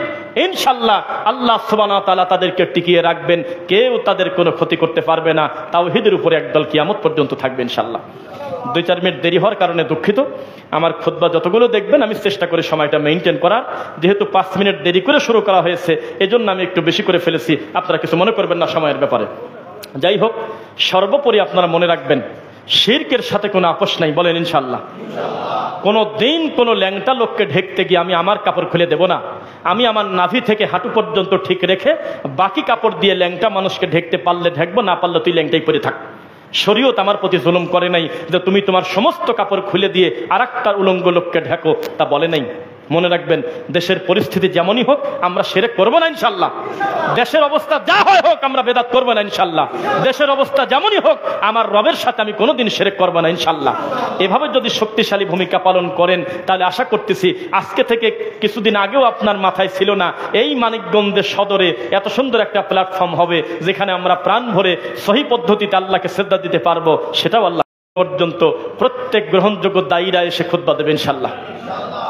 ইনশাআল্লাহ আল্লাহ সুবহানাহু ওয়া তাআলা তাদেরকে টিকিয়ে রাখবেন, কেউ তাদের কোনো ক্ষতি করতে পারবে না। তাওহীদের উপরে একদল কিয়ামত পর্যন্ত থাকবে ইনশাআল্লাহ। 2-4 মিনিট দেরি হওয়ার কারণে দুঃখিত। আমার খুতবা যতগুলো দেখবেন আমি চেষ্টা করি সময়টা মেইনটেইন করার, যেহেতু 5 মিনিট দেরি করে শুরু করা হয়েছে এজন্য আমি একটু বেশি করে ফেলেছি, আপনারা কিছু মনে করবেন না সময়ের ব্যাপারে। যাই হোক, সর্বোপরি আপনারা মনে রাখবেন, শিরকের সাথে কোনো আপোষ নাই, বলেন ইনশাআল্লাহ। কোনো দিন কোনো ল্যাংটা লোককে ঢেকতে গিয়ে আমি আমার কাপড় খুলে দেব না। আমি আমার নাভি থেকে হাঁটু পর্যন্ত ঠিক রেখে বাকি কাপড় দিয়ে ল্যাংটা মানুষকে ঢেকতে পারলে ঢেকবো, না পারলে তুই ল্যাংটাই পরে থাক। শরীয়ত আমার প্রতি জুলুম করে নাই যে তুমি তোমার সমস্ত কাপড় খুলে দিয়ে আর একটা উলঙ্গ লোককে ঢেকো, তা বলে নাই। মনে রাখবেন, দেশের পরিস্থিতি যেমনই হোক আমরা শিরক করবো না ইনশাআল্লাহ। দেশের অবস্থা যা হয় হোক আমরা বেদাত করবো না ইনশাআল্লাহ। দেশের অবস্থা যেমনই হোক আমার রবের সাথে আমি কোনোদিন শিরক করবো না ইনশাআল্লাহ। এভাবে যদি শক্তিশালী ভূমিকা পালন করেন তাহলে আশা করতেছি, আজকে থেকে কিছুদিন আগেও আপনার মাথায় ছিল না, এই মানিকগঞ্জের সদরে এত সুন্দর একটা প্ল্যাটফর্ম হবে যেখানে আমরা প্রাণ ভরে সহি পদ্ধতিতে আল্লাহকে সিজদা দিতে পারবো। সেটাও আল্লাহ পর্যন্ত প্রত্যেক গ্রহণযোগ্য দায়ীরা এসে খুতবা দেবে ইনশাআল্লাহ।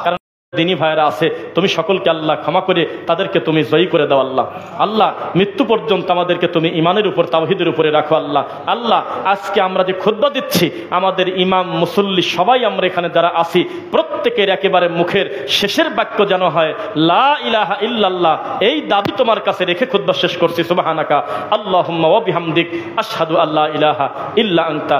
কারণ দিনী ভাইরা আছে, তুমি সকলকে আল্লাহ ক্ষমা করে তাদেরকে তুমি জয়ী করে দাও আল্লাহ। আল্লাহ মৃত্যু পর্যন্ত আমাদেরকে তুমি ইমানের উপর, তাওহীদের উপরে রাখো আল্লাহ। আল্লাহ আজকে আমরা যে খুতবা দিচ্ছি, আমাদের ইমাম, মুসল্লি সবাই আমরা এখানে যারা আছি, প্রত্যেকের একেবারে মুখের শেষের বাক্য যেন হয় লা ইলাহা ইল্লাল্লাহ। এই দাবি তোমার কাছে রেখে খুতবা শেষ করছি। সুবহানাকা আল্লাহুম্মা ওয়া বিহামদিক আশহাদু আল্লা ইলাহা ইল্লা আনতা।